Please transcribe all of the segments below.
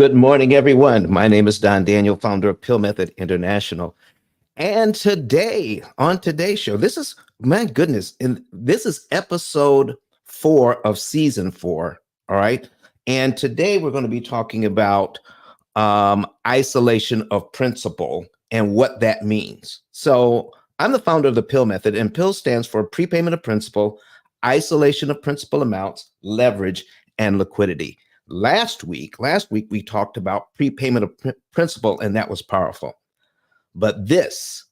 Good morning, everyone. My name is Don Daniel, founder of Pill Method International. And today, on today's show, this is, my goodness, and this is episode 4 of season 4. All right. And today we're going to be talking about isolation of principal and what that means. So I'm the founder of the Pill Method, and Pill stands for prepayment of principal, isolation of principal amounts, leverage, and liquidity. Last week we talked about prepayment of principal, and that was powerful. But this,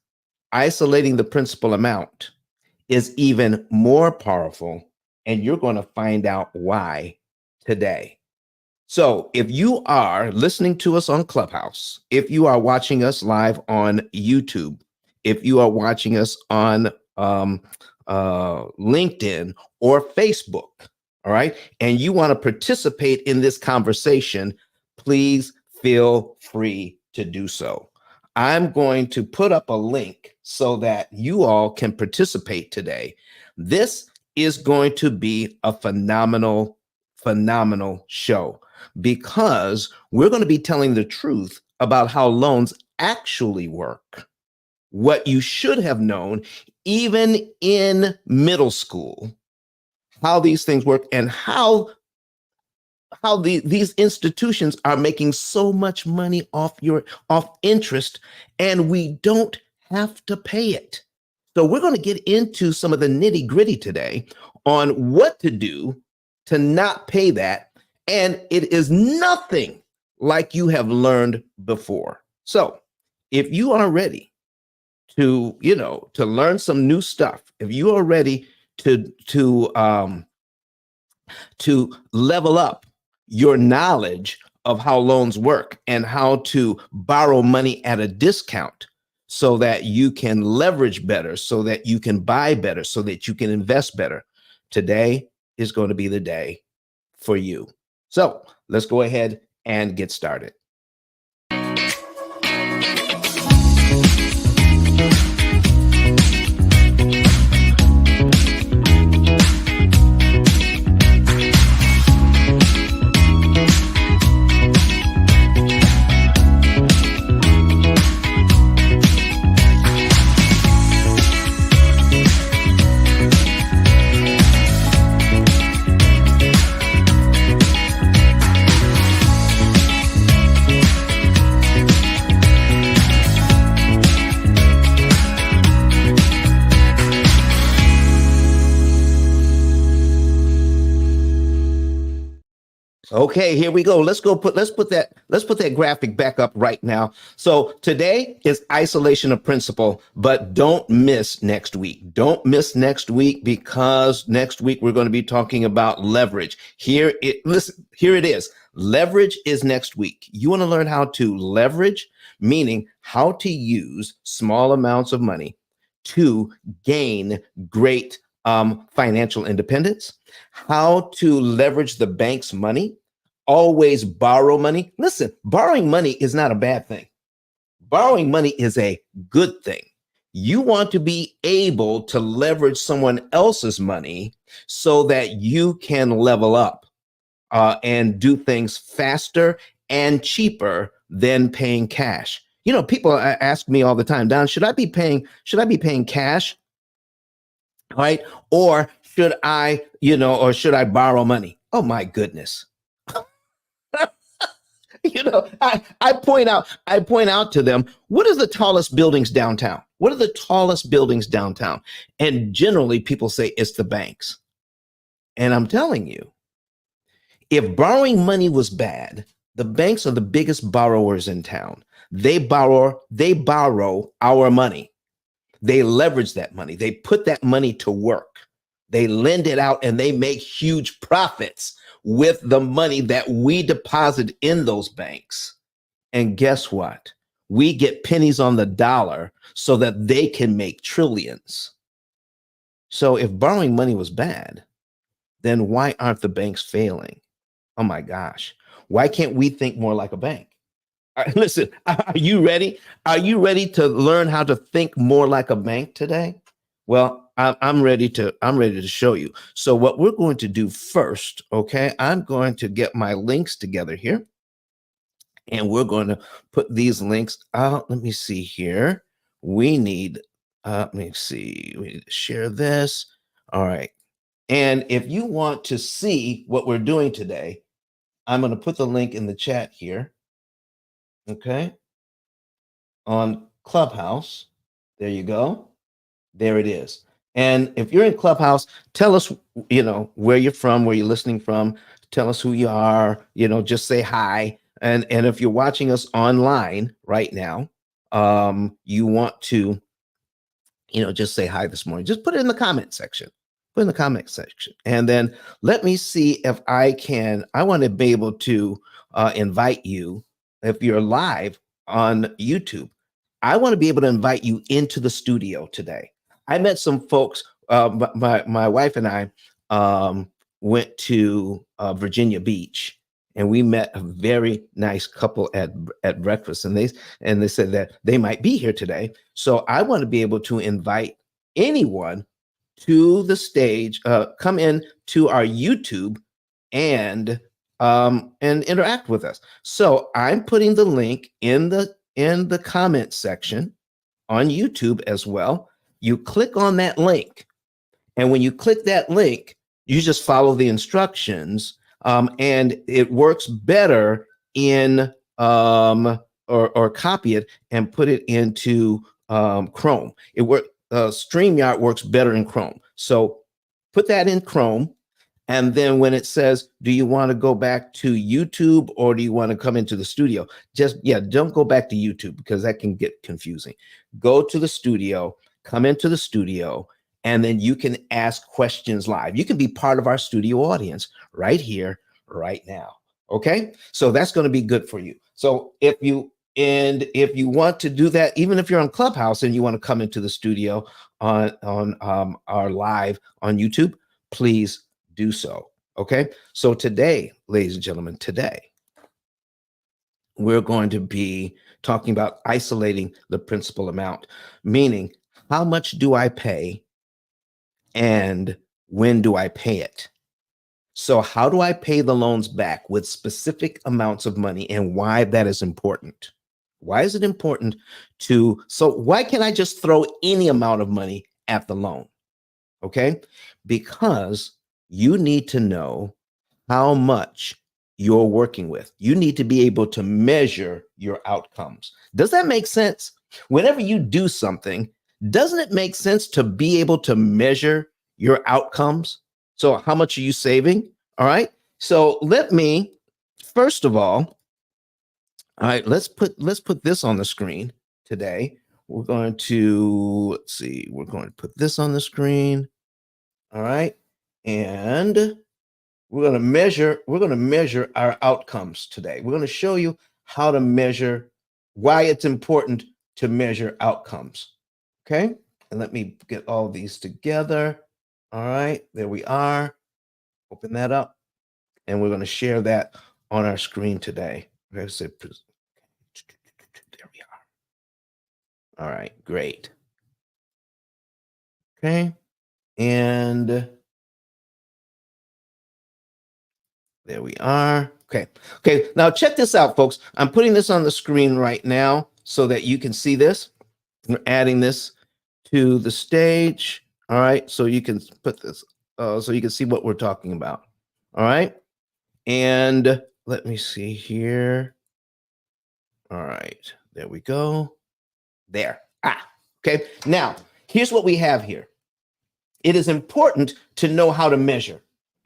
isolating the principal amount, is even more powerful, and you're going to find out why today. So if you are listening to us on Clubhouse, if you are watching us live on YouTube, if you are watching us on LinkedIn or Facebook, all right, and you want to participate in this conversation, please feel free to do so. I'm going to put up a link so that you all can participate today. This is going to be a phenomenal show because we're going to be telling the truth about how loans actually work, what you should have known even in middle school, how these things work, and how these institutions are making so much money off interest, and we don't have to pay it. So we're going to get into some of the nitty gritty today on what to do to not pay that. And it is nothing like you have learned before. So if you are ready to learn some new stuff, if you are ready to level up your knowledge of how loans work and how to borrow money at a discount so that you can leverage better, so that you can buy better, so that you can invest better, today is going to be the day for you. So let's go ahead and get started. Okay, here we go. Let's put that graphic back up right now. So today is isolation of principal, but don't miss next week. Don't miss next week because next week we're going to be talking about leverage. Here it is. Leverage is next week. You want to learn how to leverage, meaning how to use small amounts of money to gain great financial independence, how to leverage the bank's money, always borrow money. Listen, borrowing money is not a bad thing. Borrowing money is a good thing. You want to be able to leverage someone else's money so that you can level up and do things faster and cheaper than paying cash. You know, people ask me all the time, Don, should I be paying cash? Right? Or should I borrow money? Oh my goodness. I point out to them, what are the tallest buildings downtown? What are the tallest buildings downtown? And generally people say it's the banks. And I'm telling you, if borrowing money was bad, the banks are the biggest borrowers in town. They borrow our money. They leverage that money. They put that money to work. They lend it out and they make huge profits with the money that we deposit in those banks. And guess what? We get pennies on the dollar so that they can make trillions. So if borrowing money was bad, then why aren't the banks failing? Oh my gosh. Why can't we think more like a bank? Listen, are you ready? Are you ready to learn how to think more like a bank today? Well, I'm ready to show you. So what we're going to do first, okay, I'm going to get my links together here. And we're going to put these links out. Let me see here. We need, let me see, we need to share this. All right. And if you want to see what we're doing today, I'm going to put the link in the chat here. Okay. On Clubhouse. There you go. There it is. And if you're in Clubhouse, tell us, where you're from, where you're listening from. Tell us who you are, just say hi. And if you're watching us online right now, you want to, just say hi this morning. Just put it in the comment section. Put in the comment section. And then let me see if I want to be able to invite you if you're live on YouTube. I want to be able to invite you into the studio today. I met some folks. My wife and I went to Virginia Beach, and we met a very nice couple at breakfast, and they said that they might be here today. So I want to be able to invite anyone to the stage, come in to our YouTube and interact with us. So I'm putting the link in the comment section on YouTube as well. You click on that link, and when you click that link, you just follow the instructions, and it works better in or copy it and put it into Chrome. StreamYard works better in Chrome. So put that in Chrome. And then when it says, do you want to go back to YouTube or do you want to come into the studio? Don't go back to YouTube because that can get confusing. Go to the studio, come into the studio, and then you can ask questions live. You can be part of our studio audience right here, right now. Okay. So that's going to be good for you. So if you want to do that, even if you're on Clubhouse and you want to come into the studio on our live on YouTube, please do so. Okay. So today, ladies and gentlemen, we're going to be talking about isolating the principal amount, meaning how much do I pay and when do I pay it? So how do I pay the loans back with specific amounts of money and why that is important? Why is it important so why can't I just throw any amount of money at the loan? Okay. Because you need to know how much you're working with. You need to be able to measure your outcomes. Does that make sense? Whenever you do something, doesn't it make sense to be able to measure your outcomes? So how much are you saving? All right. So let me, first of all right, let's put this on the screen today. We're going to, let's see, we're going to put this on the screen. All right. And we're going to measure our outcomes today. We're going to show you how to measure, why it's important to measure outcomes. Okay. And let me get all these together. All right. There we are. Open that up. And we're going to share that on our screen today. There we are. All right. Great. Okay. And there we are. Okay. Okay. Now check this out, folks. I'm putting this on the screen right now so that you can see this. We're adding this to the stage. All right. So you can put this, so you can see what we're talking about. All right. And let me see here. All right. There we go. There. Okay. Now, here's what we have here. It is important to know how to measure.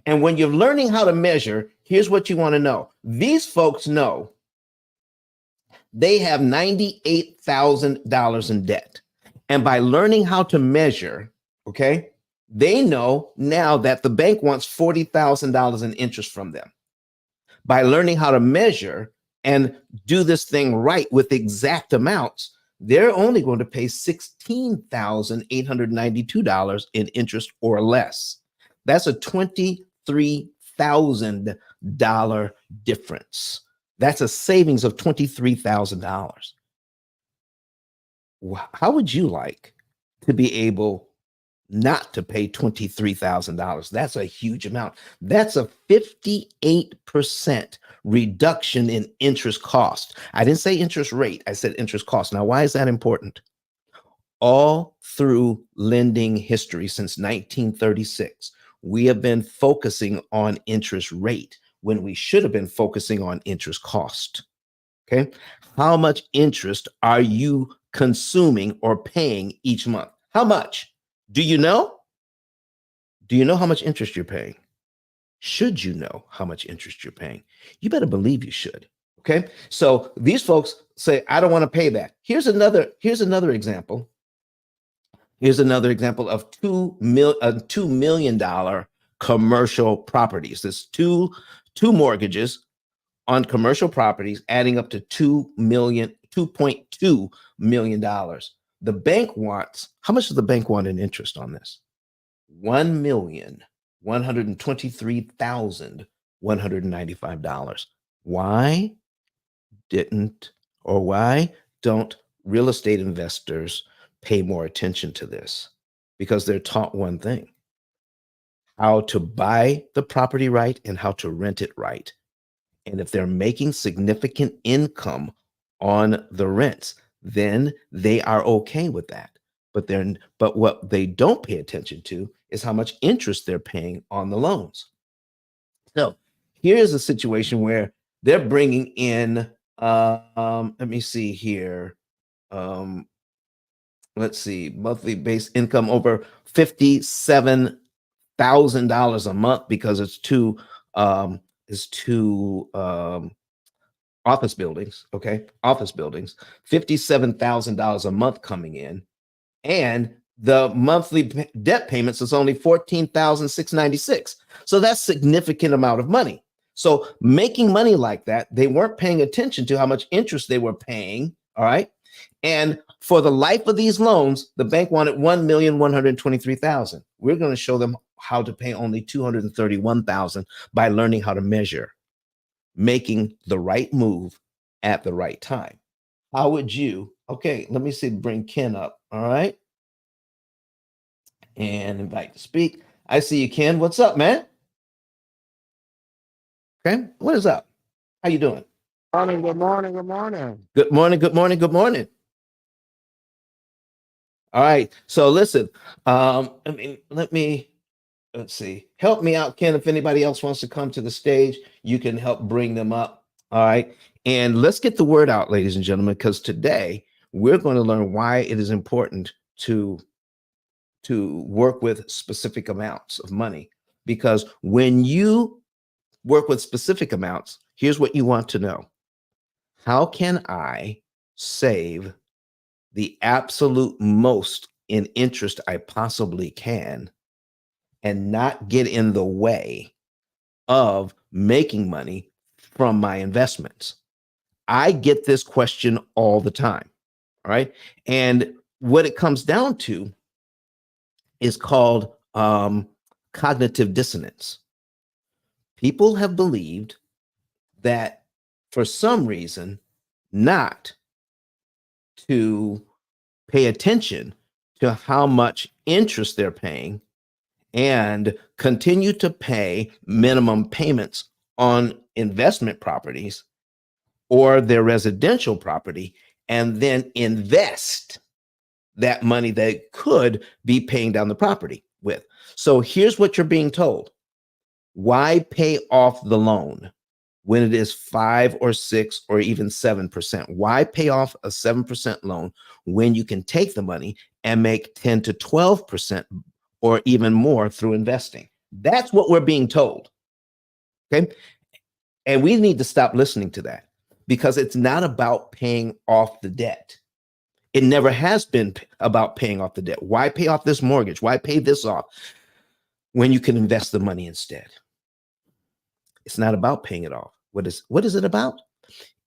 And when you're learning how to measure, here's what you want to know. These folks know they have $98,000 in debt. And by learning how to measure, okay, they know now that the bank wants $40,000 in interest from them. By learning how to measure and do this thing right with exact amounts, they're only going to pay $16,892 in interest or less. That's a $23,000 difference. That's a savings of $23,000. How would you like to be able not to pay $23,000. That's a huge amount. That's a 58% reduction in interest cost. I didn't say interest rate, I said interest cost. Now, why is that important? All through lending history since 1936, we have been focusing on interest rate when we should have been focusing on interest cost. Okay. How much interest are you consuming or paying each month? How much? Do you know? Do you know how much interest you're paying? Should you know how much interest you're paying? You better believe you should. Okay. So these folks say, I don't want to pay that. Here's another example. Here's another example of $2 million commercial properties. There's two mortgages on commercial properties adding up to $2.2 million. The bank wants, how much does the bank want in interest on this? $1,123,195. Why don't real estate investors pay more attention to this? Because they're taught one thing: how to buy the property right and how to rent it right. And if they're making significant income on the rents, then they are okay with that. But what they don't pay attention to is how much interest they're paying on the loans. So here's a situation where they're bringing in, let me see here. Let's see, monthly base income over $57,000 a month, because it's two office buildings. Okay, office buildings, $57,000 a month coming in, and the monthly debt payments is only $14,696. So that's significant amount of money. So making money like that, they weren't paying attention to how much interest they were paying. All right. And for the life of these loans, the bank wanted $1,123,000. We're going to show them how to pay only $231,000 by learning how to measure, making the right move at the right time. How would you? Okay, let me see. Bring Ken up. All right. And invite to speak. I see you, Ken. What's up, man? Okay. What is up? How you doing? Morning, good morning, good morning. Good morning. Good morning. Good morning. All right. So listen, let's see. Help me out, Ken. If anybody else wants to come to the stage, you can help bring them up. All right. And let's get the word out, ladies and gentlemen, because today we're going to learn why it is important to work with specific amounts of money. Because when you work with specific amounts, here's what you want to know: how can I save the absolute most in interest I possibly can and not get in the way of making money from my investments? I get this question all the time. All right. And what it comes down to is called cognitive dissonance. People have believed that for some reason not to pay attention to how much interest they're paying and continue to pay minimum payments on investment properties or their residential property, and then invest that money they could be paying down the property with. So here's what you're being told: why pay off the loan when it is 5 or 6 or even 7%? Why pay off a 7% loan when you can take the money and make 10 to 12% or even more through investing? That's what we're being told. Okay. And we need to stop listening to that, because it's not about paying off the debt. It never has been about paying off the debt. Why pay off this mortgage? Why pay this off when you can invest the money instead? It's not about paying it off. What is it about?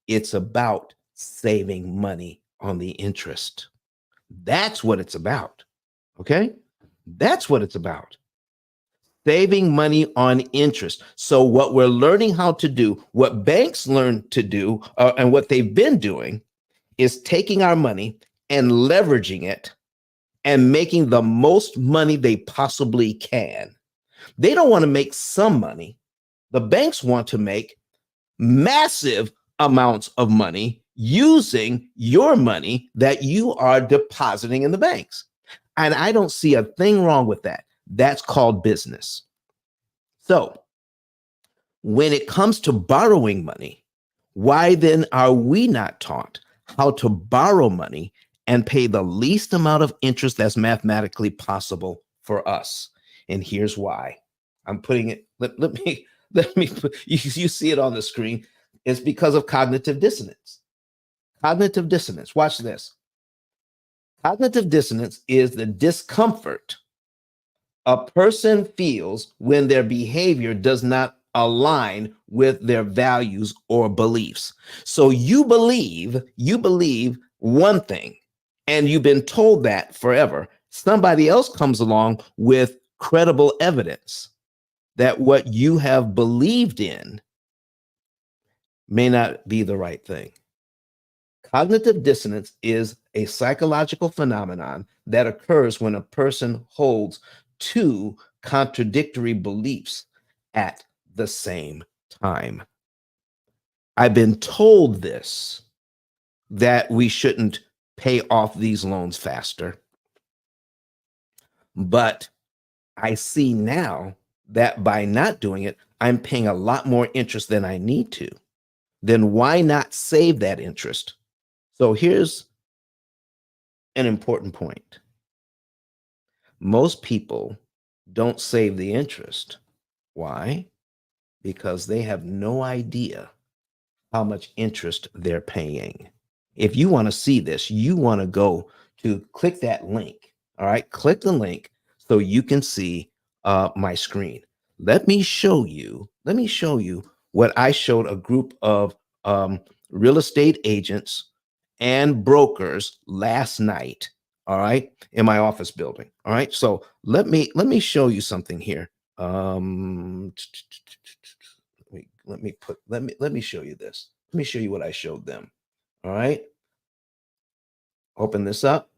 It's about saving money on the interest. That's what it's about. Okay? That's what it's about. Saving money on interest. So what we're learning how to do, what banks learn to do, and what they've been doing, is taking our money and leveraging it and making the most money they possibly can. They don't want to make some money. The banks want to make massive amounts of money using your money that you are depositing in the banks. And I don't see a thing wrong with that. That's called business. So when it comes to borrowing money, why then are we not taught how to borrow money and pay the least amount of interest that's mathematically possible for us? And here's why. I'm putting it, let me put, you see it on the screen. It's because of cognitive dissonance. Cognitive dissonance. Watch this. Cognitive dissonance is the discomfort a person feels when their behavior does not align with their values or beliefs. So you believe one thing and you've been told that forever. Somebody else comes along with credible evidence that what you have believed in may not be the right thing. Cognitive dissonance is a psychological phenomenon that occurs when a person holds two contradictory beliefs at the same time. I've been told this, that we shouldn't pay off these loans faster. But I see now that by not doing it, I'm paying a lot more interest than I need to. Then why not save that interest? So here's an important point. Most people don't save the interest. Why? Because they have no idea how much interest they're paying. If you want to see this, you want to go to click that link. All right, click the link so you can see my screen. Let me show you what I showed a group of real estate agents and brokers last night. All right, in my office building. All right, so let me show you something here. Let me show you this. Let me show you what I showed them. All right, open this up.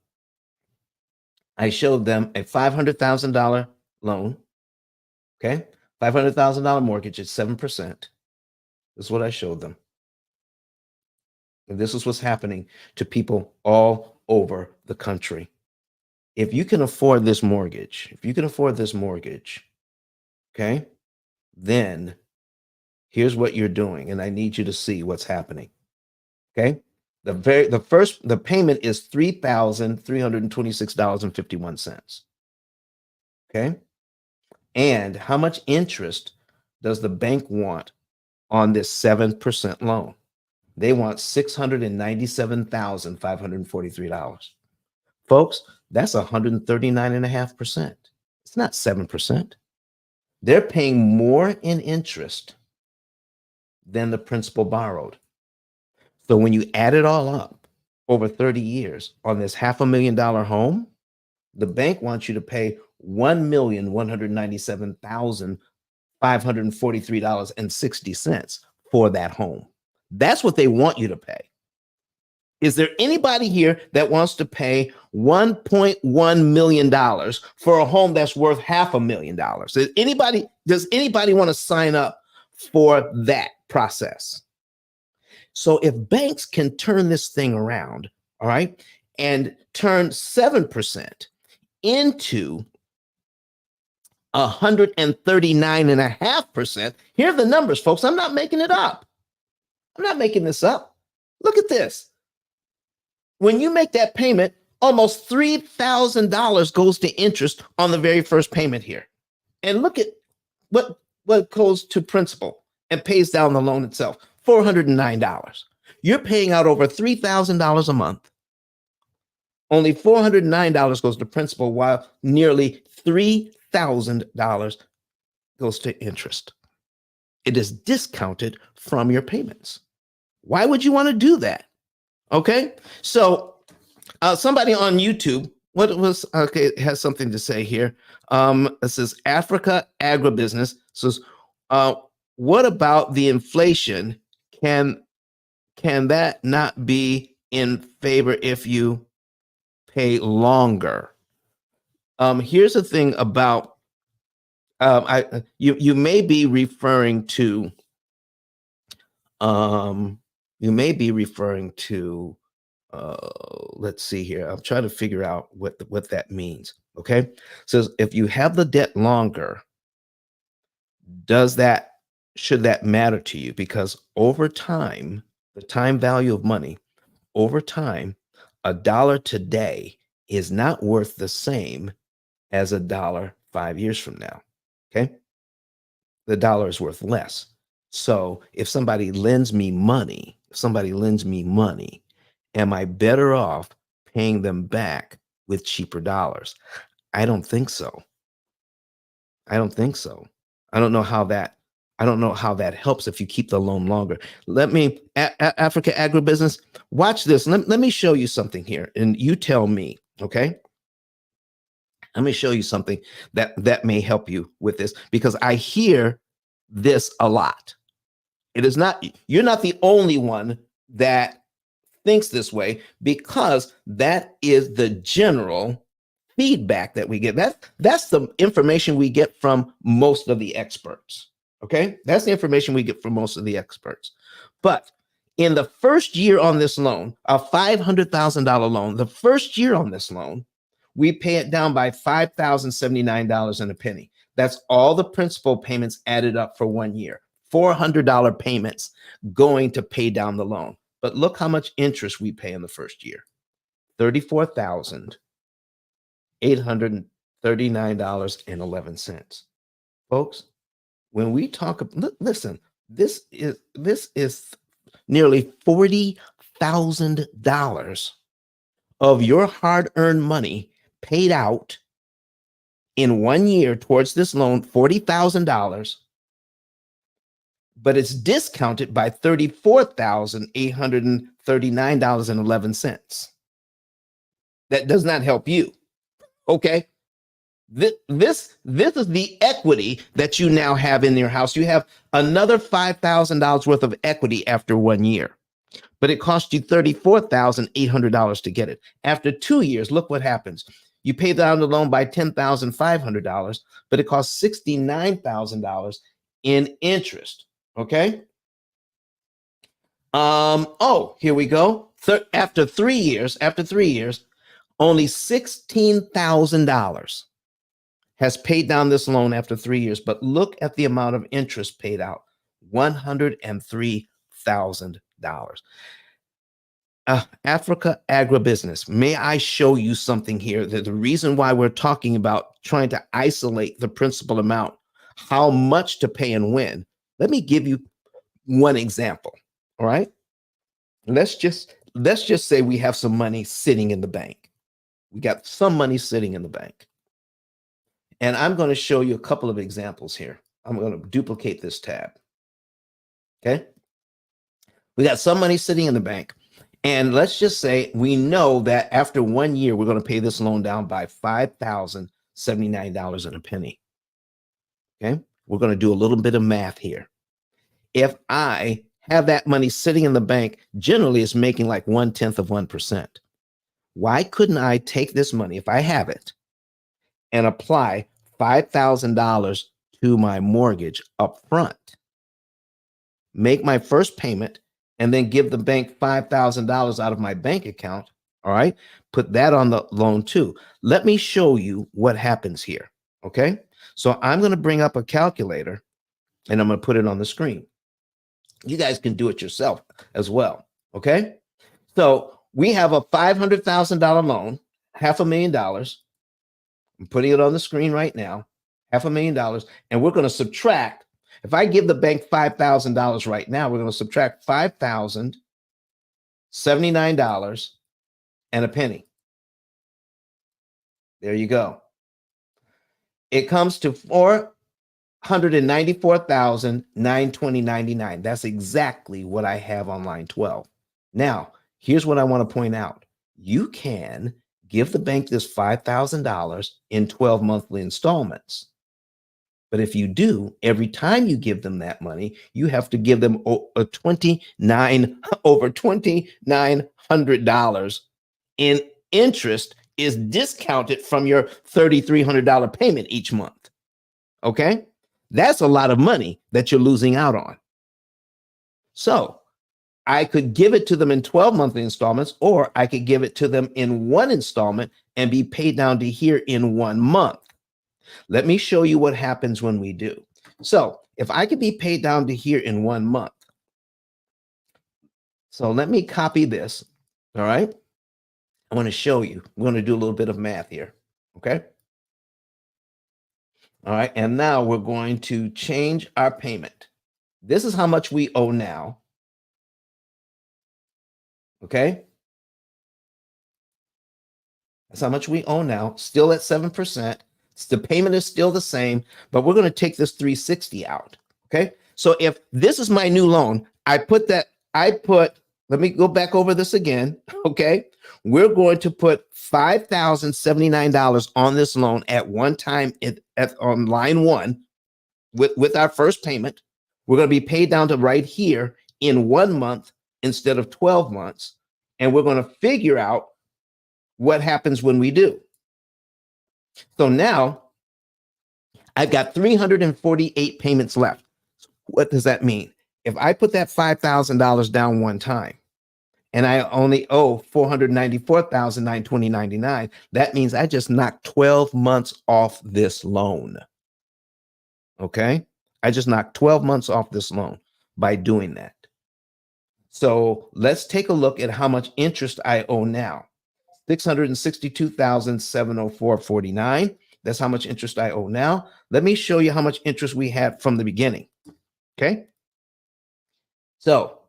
I showed them a $500,000 loan. Okay, $500,000 mortgage at 7%. This is what I showed them. And this is what's happening to people all over the country. If you can afford this mortgage, okay, then here's what you're doing. And I need you to see what's happening. Okay. The payment is $3,326.51. Okay. And how much interest does the bank want on this 7% loan? They want $697,543. Folks, that's 139.5%. It's not 7%. They're paying more in interest than the principal borrowed. So when you add it all up over 30 years on this $500,000 home, the bank wants you to pay $1,197,543.60 for that home. That's what they want you to pay. Is there anybody here that wants to pay $1.1 million for a home that's worth $500,000? Does anybody want to sign up for that process? So if banks can turn this thing around, all right, and turn 7% into 139.5%, here are the numbers, folks. I'm not making it up. I'm not making this up. Look at this. When you make that payment, almost $3,000 goes to interest on the very first payment here. And look at what goes to principal and pays down the loan itself, $409. You're paying out over $3,000 a month. Only $409 goes to principal, while nearly $3,000 goes to interest. It is discounted from your payments. Why would you want to do that? Okay, so somebody on YouTube, has something to say here. It says Africa Agribusiness says, what about the inflation? Can that not be in favor if you pay longer? Here's the thing about you may be referring to um, you may be referring to let's see here. I'm trying to figure out what that means. Okay, so if you have the debt longer, does that should that matter to you? Because over time, the time value of money over time, a dollar today is not worth the same as a dollar 5 years from now. Okay. The dollar is worth less. So if somebody lends me money, am I better off paying them back with cheaper dollars? I don't think so. I don't think so. I don't know how that I don't know how that helps if you keep the loan longer. Let me Africa agribusiness. Watch this. Let me show you something here, and you tell me. Okay, let me show you something that may help you with this because I hear this a lot. It is not you're not the only one that thinks this way because that is the general feedback that we get. That's the information we get from most of the experts. Okay, that's the information we get from most of the experts. But in the first year on this loan, a $500,000 loan, the first year on this loan, we pay it down by $5,079 and a penny. That's all the principal payments added up for 1 year. $400 payments going to pay down the loan. But look how much interest we pay in the first year. $34,839.11. Folks, when we talk, listen, this is nearly $40,000 of your hard-earned money paid out in 1 year towards this loan, $40,000, but it's discounted by $34,839.11. That does not help you. Okay. This is the equity that you now have in your house. You have another $5,000 worth of equity after 1 year, but it cost you $34,800 to get it. After 2 years, look what happens. You pay down the loan by $10,500, but it costs $69,000 in interest. Okay. Oh, here we go. After 3 years, only $16,000 has paid down this loan after 3 years. But look at the amount of interest paid out, $103,000. Africa agribusiness. May I show you something here? The reason why we're talking about trying to isolate the principal amount, how much to pay and when. Let me give you one example. All right. Let's just say we have some money sitting in the bank. We got some money sitting in the bank. And I'm going to show you a couple of examples here. I'm going to duplicate this tab. Okay. We got some money sitting in the bank. And let's just say we know that after 1 year, we're going to pay this loan down by $5,079 and a penny. Okay. We're going to do a little bit of math here. If I have that money sitting in the bank, generally it's making like 0.1%. Why couldn't I take this money, if I have it, and apply $5,000 to my mortgage up front, make my first payment, and then give the bank $5,000 out of my bank account? All right. Put that on the loan too. Let me show you what happens here. Okay. So I'm going to bring up a calculator and I'm going to put it on the screen. You guys can do it yourself as well. Okay. So we have a $500,000 loan, $500,000. I'm putting it on the screen right now, $500,000. And we're going to subtract. If I give the bank $5,000 right now, we're going to subtract $5,079 and a penny. There you go. It comes to $494,920.99. That's exactly what I have on line 12. Now, here's what I want to point out. You can give the bank this $5,000 in 12 monthly installments. But if you do, every time you give them that money, you have to give them over $2,900 in interest is discounted from your $3,300 payment each month. Okay? That's a lot of money that you're losing out on. So I could give it to them in 12 monthly installments, or I could give it to them in one installment and be paid down to here in 1 month. Let me show you what happens when we do. So if I could be paid down to here in 1 month, so let me copy this. All right. I want to show you. We're going to do a little bit of math here. Okay. All right. And now we're going to change our payment. This is how much we owe now. Okay. That's how much we owe now. Still at 7%. The payment is still the same, but we're going to take this 360 out. Okay. So if this is my new loan, let me go back over this again. Okay. We're going to put $5,079 on this loan at one time on line one with our first payment. We're going to be paid down to right here in 1 month instead of 12 months. And we're going to figure out what happens when we do. So now I've got 348 payments left. What does that mean? If I put that $5,000 down one time and I only owe $494,920.99, that means I just knocked 12 months off this loan. Okay? I just knocked 12 months off this loan by doing that. So let's take a look at how much interest I owe now. $662,704.49. That's how much interest I owe now. Let me show you how much interest we had from the beginning. Okay. So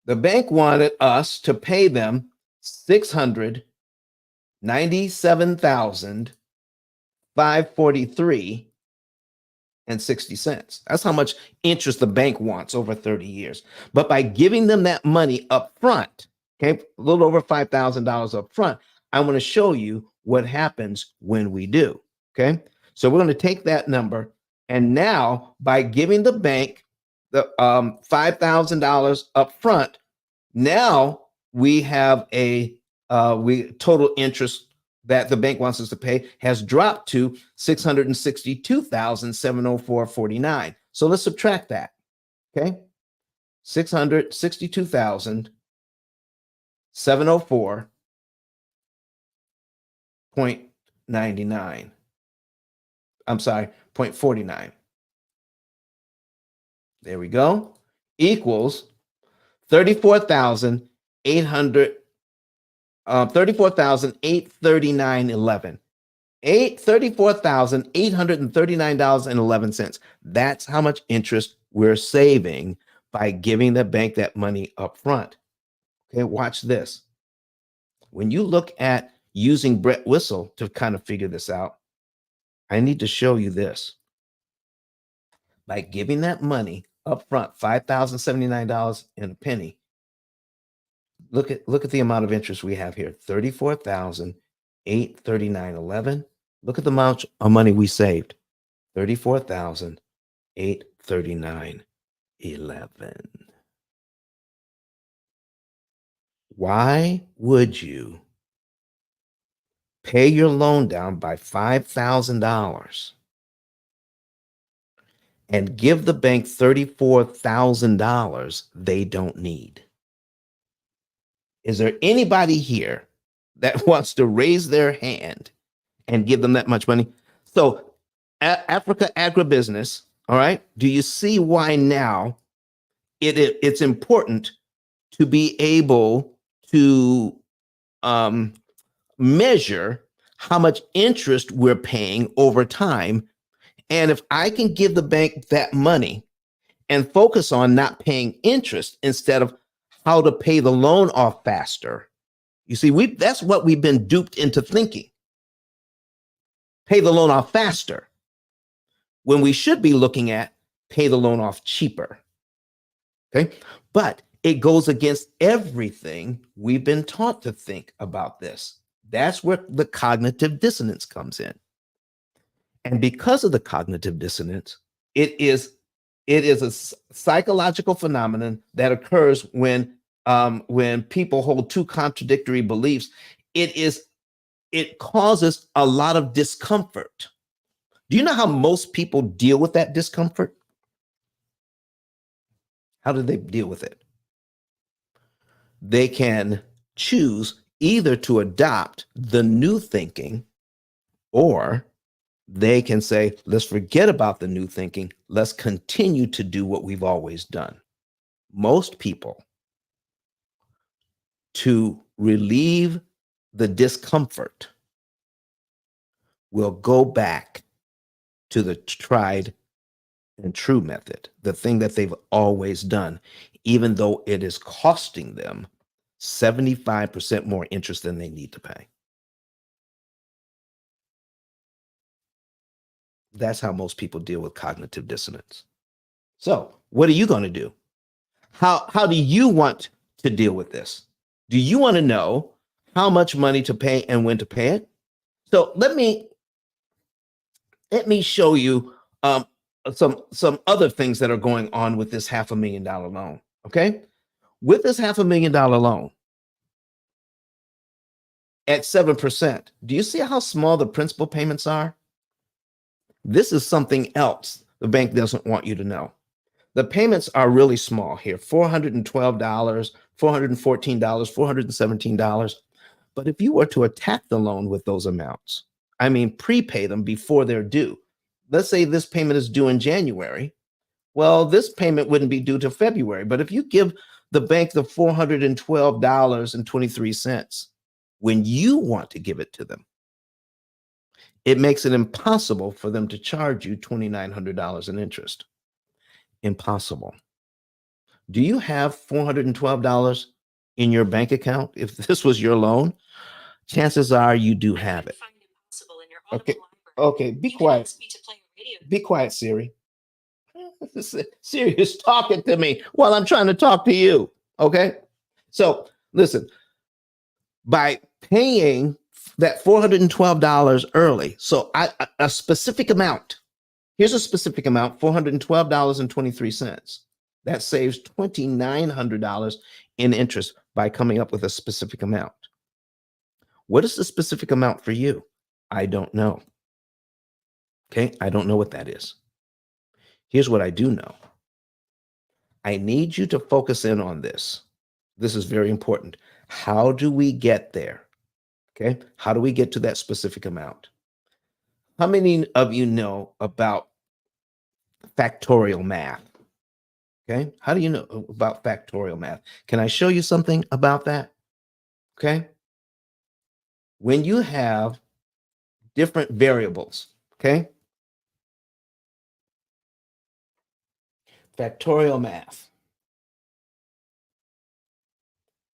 the bank wanted us to pay them $697,543.60. That's how much interest the bank wants over 30 years. But by giving them that money up front, okay, a little over $5,000 up front, I want to show you what happens when we do. Okay. So we're going to take that number. And now by giving the bank the $5,000 up front, now we have total interest that the bank wants us to pay has dropped to $662,704.49. So let's subtract that. Okay. $662,704.99. I'm sorry, 0.49. There we go. Equals 34,800, 34,839.11. $34,839.11. That's how much interest we're saving by giving the bank that money up front. Okay, watch this. When you look at using Brett Whistle to kind of figure this out, I need to show you this. By giving that money up front, $5,079 and a penny. Look at the amount of interest we have here. $34,839.11. Look at the amount of money we saved. $34,839.11. Why would you pay your loan down by $5,000 and give the bank $34,000 they don't need? Is there anybody here that wants to raise their hand and give them that much money? So Africa Agribusiness, all right, do you see why now it's important to be able to measure how much interest we're paying over time? And if I can give the bank that money and focus on not paying interest instead of how to pay the loan off faster. You see, that's what we've been duped into thinking. Pay the loan off faster, when we should be looking at pay the loan off cheaper. Okay. But it goes against everything we've been taught to think about this. That's where the cognitive dissonance comes in. And because of the cognitive dissonance, it is a psychological phenomenon that occurs when people hold two contradictory beliefs. It is it causes a lot of discomfort. Do you know how most people deal with that discomfort? How do they deal with it? They can choose either to adopt the new thinking, or they can say, let's forget about the new thinking. Let's continue to do what we've always done. Most people, to relieve the discomfort, will go back to the tried and true method, the thing that they've always done, even though it is costing them 75% more interest than they need to pay. That's how most people deal with cognitive dissonance. So, what are you going to do? How do you want to deal with this? Do you want to know how much money to pay and when to pay it? So let me show you some other things that are going on with this $500,000 loan. Okay, with this $500,000 loan at 7%, do you see how small the principal payments are? This is something else the bank doesn't want you to know. The payments are really small here, $412, $414, $417. But if you were to attack the loan with those amounts, I mean, prepay them before they're due. Let's say this payment is due in January. Well, this payment wouldn't be due till February. But if you give the bank the $412.23 when you want to give it to them, it makes it impossible for them to charge you $2,900 in interest. Impossible. Do you have $412 in your bank account? If this was your loan, chances are you do have it. Okay. Okay. Be quiet. Be quiet, Siri. Siri is talking to me while I'm trying to talk to you. Okay. So listen, by paying that $412 early, so a specific amount, here's a specific amount, $412.23. That saves $2,900 in interest by coming up with a specific amount. What is the specific amount for you? I don't know. Okay, I don't know what that is. Here's what I do know. I need you to focus in on this. This is very important. How do we get there? Okay, how do we get to that specific amount? How many of you know about factorial math? Okay, how do you know about factorial math? Can I show you something about that? Okay, when you have different variables, okay, factorial math.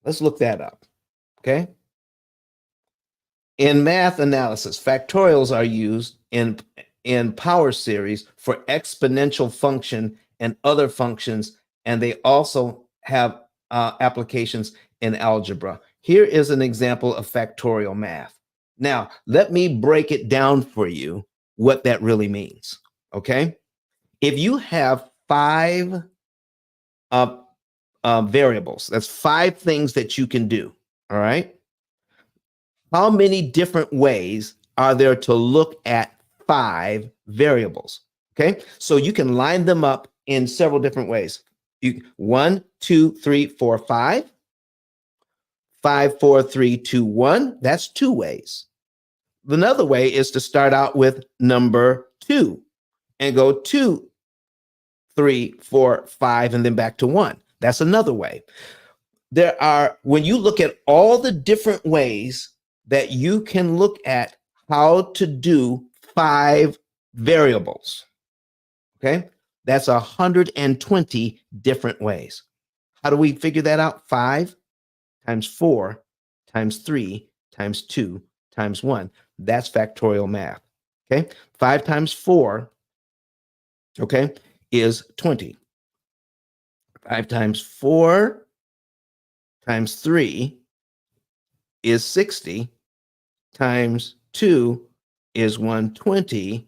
Let's look that up, okay? In math analysis, factorials are used in power series for exponential function and other functions, and they also have applications in algebra. Here is an example of factorial math. Now, let me break it down for you what that really means, okay? If you have five variables, that's five things that you can do, all right? How many different ways are there to look at five variables? Okay, so you can line them up in several different ways. 1, 2, 3, 4, 5. 5, 4, 3, 2, 1. That's two ways. Another way is to start out with number 2 and go 2, 3, 4, 5, and then back to 1. That's another way. There are, when you look at all the different ways that you can look at how to do five variables, okay, that's 120 different ways. How do we figure that out? 5 times 4 times 3 times 2 times 1. That's factorial math. Okay, 5 times 4, okay, is 20. 5 times 4 times 3 is 60, times 2 is 120,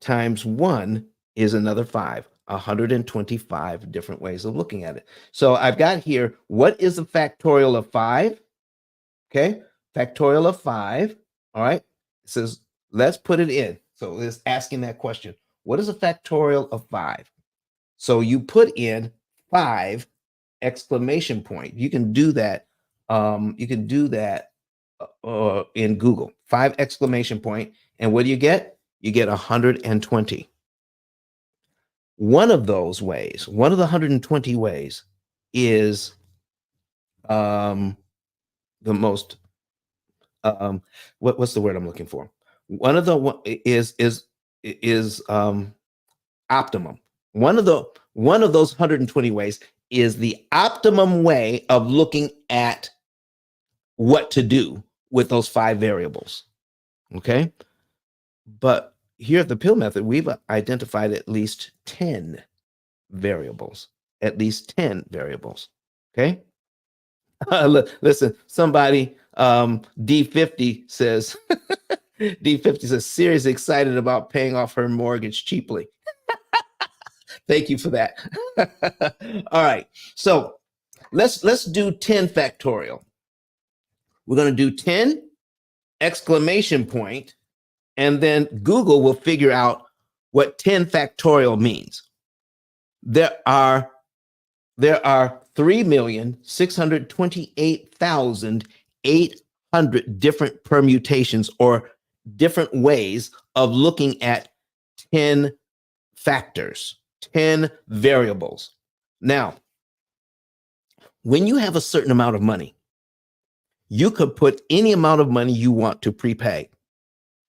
times 1 is another 5. 125 different ways of looking at it. So I've got here, what is the factorial of 5? Okay, factorial of 5 All right. It says, let's put it in. So it's asking that question. What is a factorial of 5? So you put in 5 exclamation point. You can do that. You can do that in Google. 5 exclamation point. And what do you get? You get 120. One of those ways, one of the 120 ways is the most what's the word I'm looking for? One of the is optimum. One of those 120 ways is the optimum way of looking at what to do with those 5 variables. Okay? But here at the P.I.L.L method, we've identified at least 10 variables. At least 10 variables. Okay? Listen, somebody D50 says D50 says Siri's excited about paying off her mortgage cheaply. Thank you for that. All right. So let's do 10 factorial. We're going to do 10 exclamation point, and then Google will figure out what 10 factorial means. There are 3,628,800 different permutations or different ways of looking at 10 factors, 10 variables. Now, when you have a certain amount of money, you could put any amount of money you want to prepay,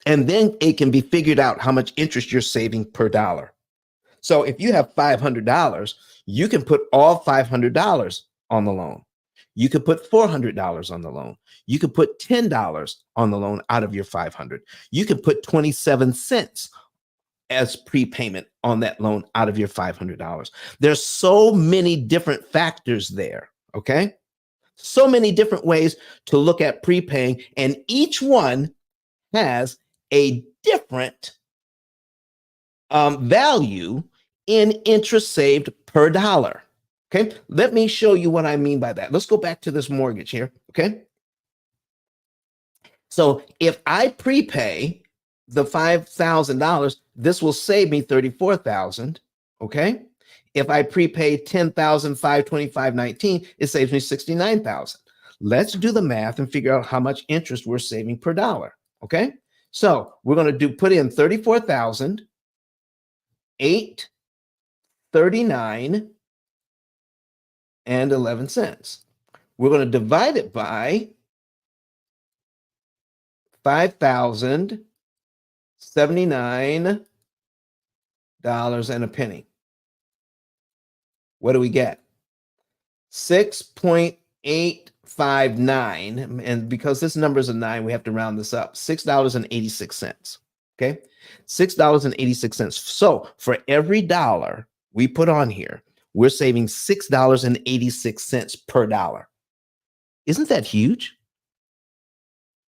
and then it can be figured out how much interest you're saving per dollar. So if you have $500, you can put all $500 on the loan. You could put $400 on the loan. You could put $10 on the loan out of your 500. You could put 27 cents as prepayment on that loan out of your $500. There's so many different factors there, okay? So many different ways to look at prepaying, and each one has a different value in interest saved per dollar. Okay, let me show you what I mean by that. Let's go back to this mortgage here. Okay, so if I prepay the $5,000, this will save me $34,000. Okay, if I prepay $10,525.19, it saves me $69,000. Let's do the math and figure out how much interest we're saving per dollar. Okay, so we're going to put in 34,000. 839 and 11 cents. We're going to divide it by 5,079 and a penny. What do we get? 6.859, and because this number is a 9, we have to round this up. $6.86. Okay, $6.86. So for every dollar we put on here, we're saving $6.86 per dollar. Isn't that huge?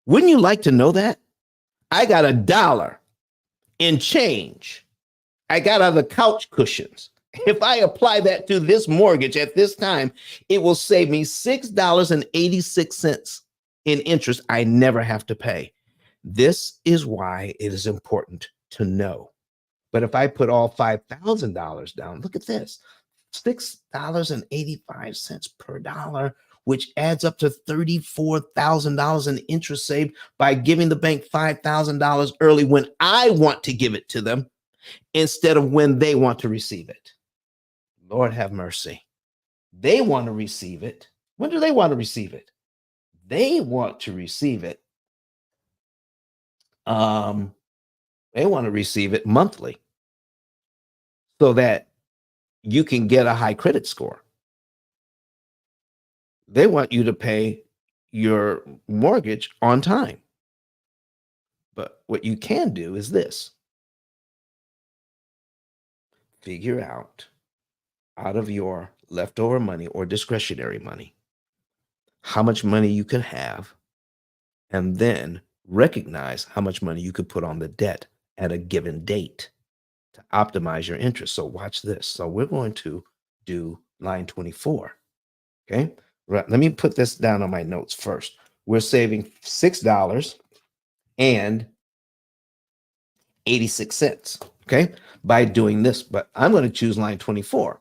Wouldn't you like to know that? I got $1 in change. I got out of the couch cushions. If I apply that to this mortgage at this time, it will save me $6.86 in interest I never have to pay. This is why it is important to know. But if I put all $5,000 down, look at this, $6.85 per dollar, which adds up to $34,000 in interest saved by giving the bank $5,000 early when I want to give it to them instead of when they want to receive it. Lord have mercy. They want to receive it. When do they want to receive it? They want to receive it. They want to receive it monthly so that you can get a high credit score. They want you to pay your mortgage on time. But what you can do is this. Figure out of your leftover money or discretionary money, how much money you could have, and then recognize how much money you could put on the debt at a given date to optimize your interest. So watch this. So we're going to do line 24. Okay. Right. Let me put this down on my notes first. We're saving $6 and 86 cents, okay, by doing this. But I'm going to choose line 24.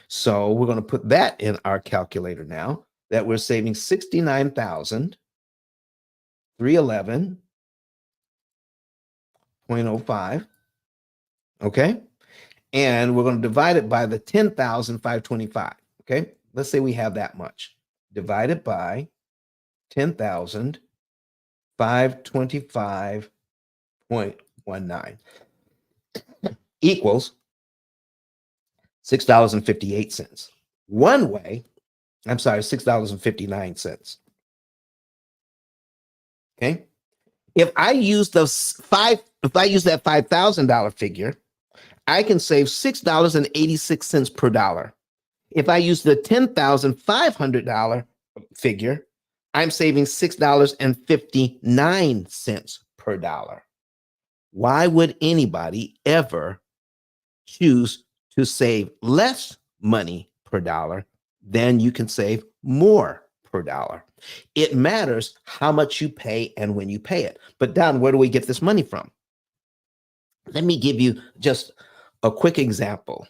So we're going to put that in our calculator now, that we're saving 69,311.05, okay? And we're going to divide it by the 10,525, okay? Let's say we have that much. Divide it by 10,525.19 equals $6.58. One way, I'm sorry, $6.59. Okay. If I use if I use that $5,000 figure, I can save $6.86 per dollar. If I use the $10,500 figure, I'm saving $6.59 per dollar. Why would anybody ever choose to save less money per dollar than you can save more per dollar? It matters how much you pay and when you pay it. But Don, where do we get this money from? Let me give you just a quick example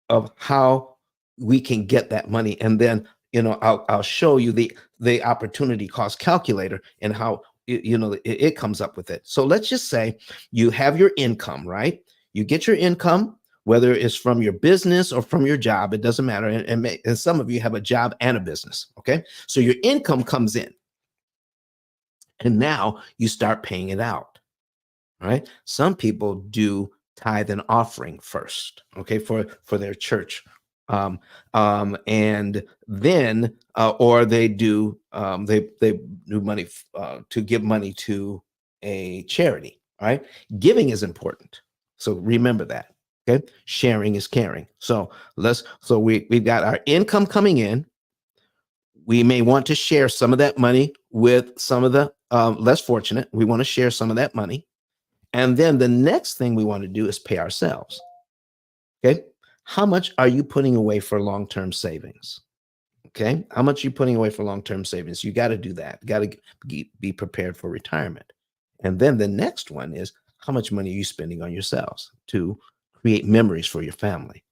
of how we can get that money, and then I'll show you the opportunity cost calculator and how it comes up with it. So let's just say you have your income, right? You get your income, whether it's from your business or from your job, it doesn't matter. And some of you have a job and a business, okay? So your income comes in, and now you start paying it out, right? Some people do tithe and offering first, okay, for their church, and then or they do they do money to give money to a charity. Right, giving is important, so remember that. Okay, sharing is caring. So we've got our income coming in. We may want to share some of that money with some of the less fortunate. We want to share some of that money. And then the next thing we want to do is pay ourselves. Okay. How much are you putting away for long-term savings? Okay. How much are you putting away for long-term savings? You got to do that. Got to be prepared for retirement. And then the next one is, how much money are you spending on yourselves to create memories for your family?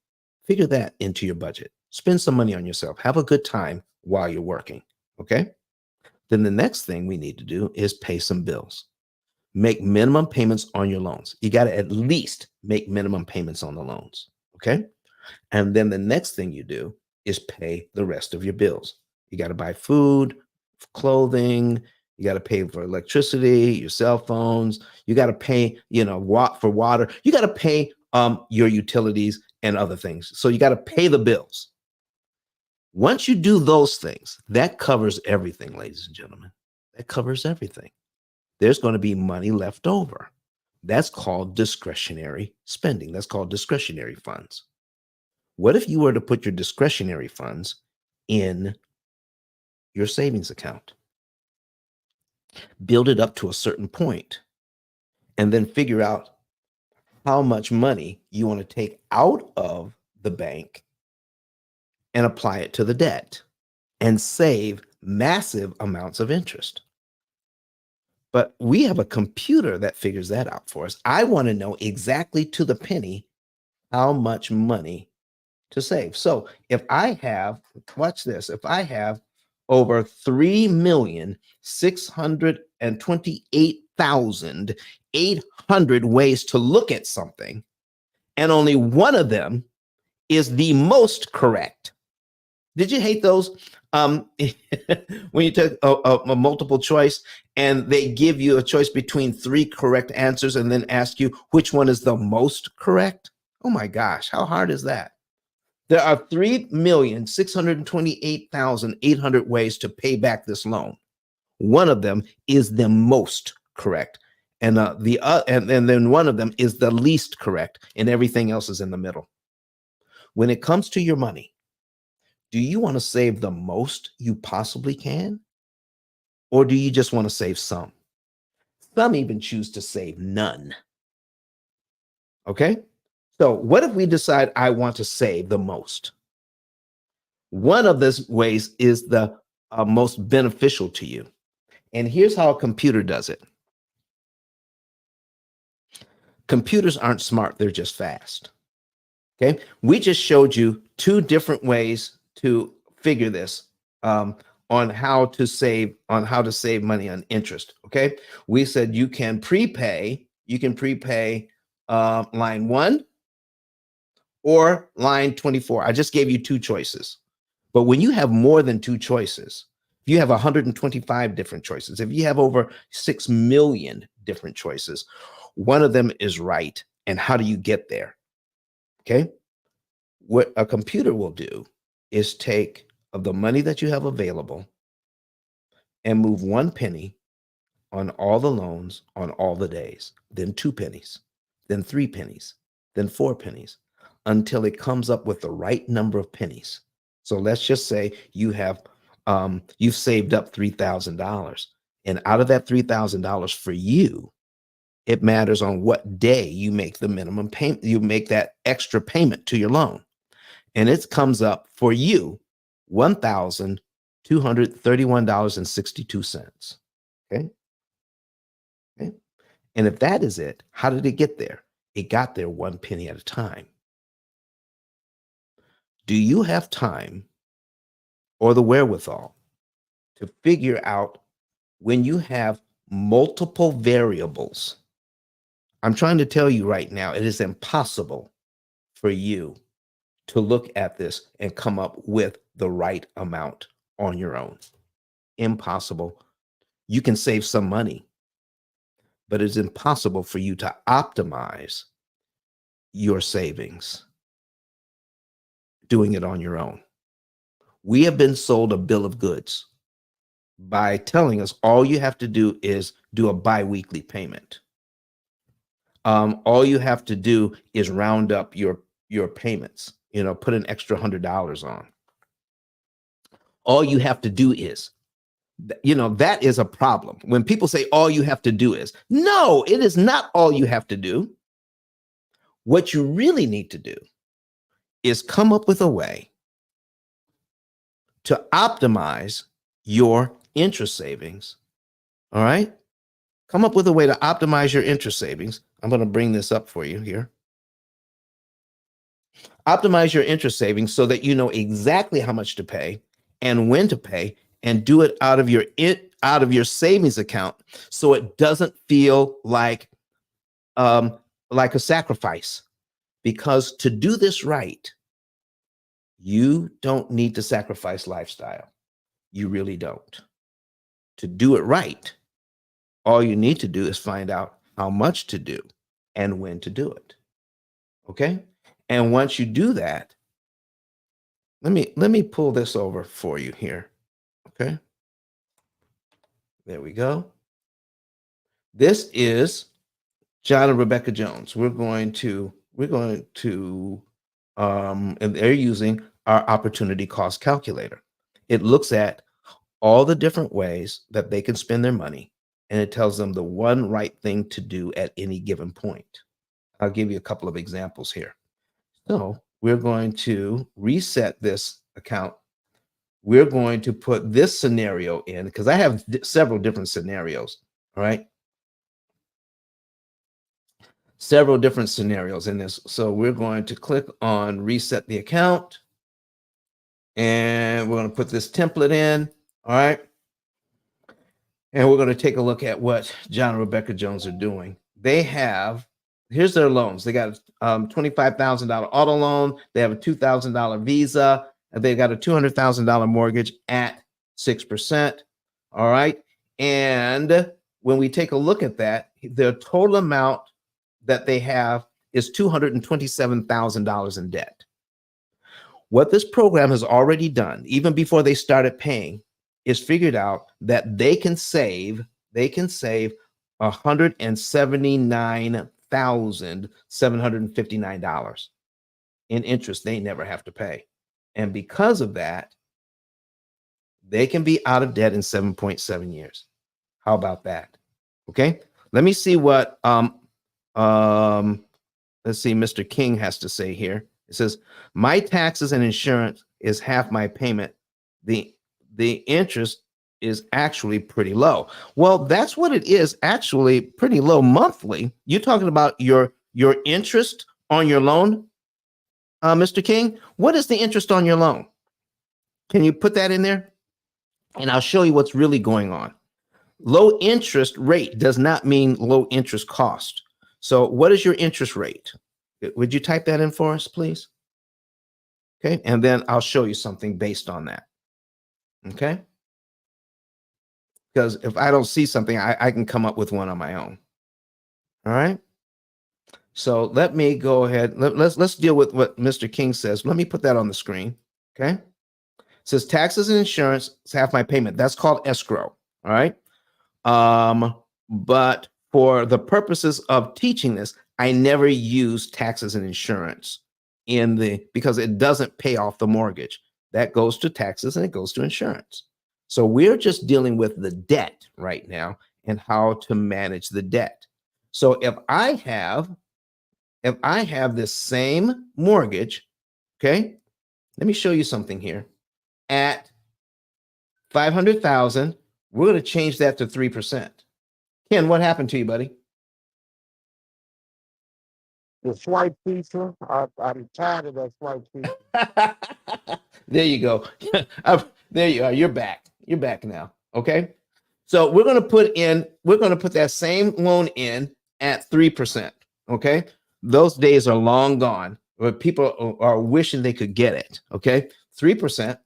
Figure that into your budget. Spend some money on yourself. Have a good time while you're working. Okay. Then the next thing we need to do is pay some bills. Make minimum payments on your loans. You got to at least make minimum payments on the loans. Okay. And then the next thing you do is pay the rest of your bills. You got to buy food, clothing. You got to pay for electricity, your cell phones. You got to pay, for water. You got to pay your utilities and other things. So you got to pay the bills. Once you do those things, that covers everything, ladies and gentlemen. That covers everything. There's going to be money left over. That's called discretionary spending. That's called discretionary funds. What if you were to put your discretionary funds in your savings account, build it up to a certain point, and then figure out how much money you want to take out of the bank and apply it to the debt and save massive amounts of interest? But we have a computer that figures that out for us. I want to know exactly to the penny how much money to save. So if I have, watch this, if I have over 3,628,800 ways to look at something, and only one of them is the most correct. Did you hate those? When you took a multiple choice and they give you a choice between three correct answers and then ask you which one is the most correct? Oh my gosh, how hard is that? There are 3,628,800 ways to pay back this loan. One of them is the most correct, and and then one of them is the least correct, and everything else is in the middle. When it comes to your money, do you want to save the most you possibly can? Or do you just want to save some? Some even choose to save none. Okay. So what if we decide I want to save the most? One of those ways is the most beneficial to you. And here's how a computer does it. Computers aren't smart, they're just fast. Okay, we just showed you two different ways to figure this, on how to save money on interest. Okay, we said you can prepay line 1 or line 24. I just gave you two choices. But when you have more than two choices, if you have 125 different choices, if you have over 6 million different choices, one of them is right. And how do you get there? Okay. What a computer will do is take of the money that you have available and move 1 penny on all the loans on all the days, then 2 pennies, then 3 pennies, then 4 pennies, until it comes up with the right number of pennies. So let's just say you've saved up $3,000, and out of that $3,000 for you, it matters on what day you make the minimum payment. You make that extra payment to your loan, and it comes up for you $1,231.62. Okay. Okay. And if that is it, how did it get there? It got there 1 penny at a time. Do you have time or the wherewithal to figure out when you have multiple variables? I'm trying to tell you right now, it is impossible for you to look at this and come up with the right amount on your own. Impossible. You can save some money, but it's impossible for you to optimize your savings doing it on your own. We have been sold a bill of goods by telling us all you have to do is do a biweekly payment. All you have to do is round up your payments, put an extra $100 on. All you have to do is, that is a problem. When people say all you have to do is, no, it is not all you have to do. What you really need to do is come up with a way to optimize your interest savings. All right. Come up with a way to optimize your interest savings. I'm going to bring this up for you here. Optimize your interest savings so that you know exactly how much to pay and when to pay, and do it out of your savings account, so it doesn't feel like a sacrifice. Because to do this right, you don't need to sacrifice lifestyle. You really don't. To do it right, all you need to do is find out how much to do and when to do it. Okay? And once you do that, let me pull this over for you here. Okay? There we go. This is John and Rebecca Jones. We're going to and they're using our opportunity cost calculator. It looks at all the different ways that they can spend their money, and it tells them the one right thing to do at any given point. I'll give you a couple of examples here. So we're going to reset this account. We're going to put this scenario in because I have several different scenarios. All right. Several different scenarios in this. So we're going to click on reset the account, and we're going to put this template in. All right. And we're going to take a look at what John and Rebecca Jones are doing. Here's their loans. They got a $25,000 auto loan. They have a $2,000 Visa, and they've got a $200,000 mortgage at 6%. All right. And when we take a look at that, the total amount that they have is $227,000 in debt. What this program has already done, even before they started paying, is figured out that they can save $179,759 in interest they never have to pay. And because of that, they can be out of debt in 7.7 years. How about that? Okay. Let me see what let's see, Mr. King has to say here. It says, my taxes and insurance is half my payment. The interest is actually pretty low. Well, that's what it is, actually pretty low monthly. You're talking about your interest on your loan, Mr. King. What is the interest on your loan? Can you put that in there? And I'll show you what's really going on. Low interest rate does not mean low interest cost. So what is your interest rate? Would you type that in for us, please? Okay, and then I'll show you something based on that. Okay, because if I don't see something, I can come up with one on my own. All right. So let me go ahead. Let's deal with what Mr. King says. Let me put that on the screen. Okay. It says taxes and insurance is half my payment. That's called escrow. All right. But for the purposes of teaching this, I never use taxes and insurance because it doesn't pay off the mortgage. That goes to taxes and it goes to insurance. So we're just dealing with the debt right now and how to manage the debt. So if I have this same mortgage, okay, let me show you something here. At 500,000, we're going to change that to 3%. Ken, what happened to you, buddy? The swipe feature. I'm tired of that swipe feature. There you go. There you are. You're back. You're back now. Okay. So we're going to put that same loan in at 3%. Okay. Those days are long gone where people are wishing they could get it. Okay. 3%.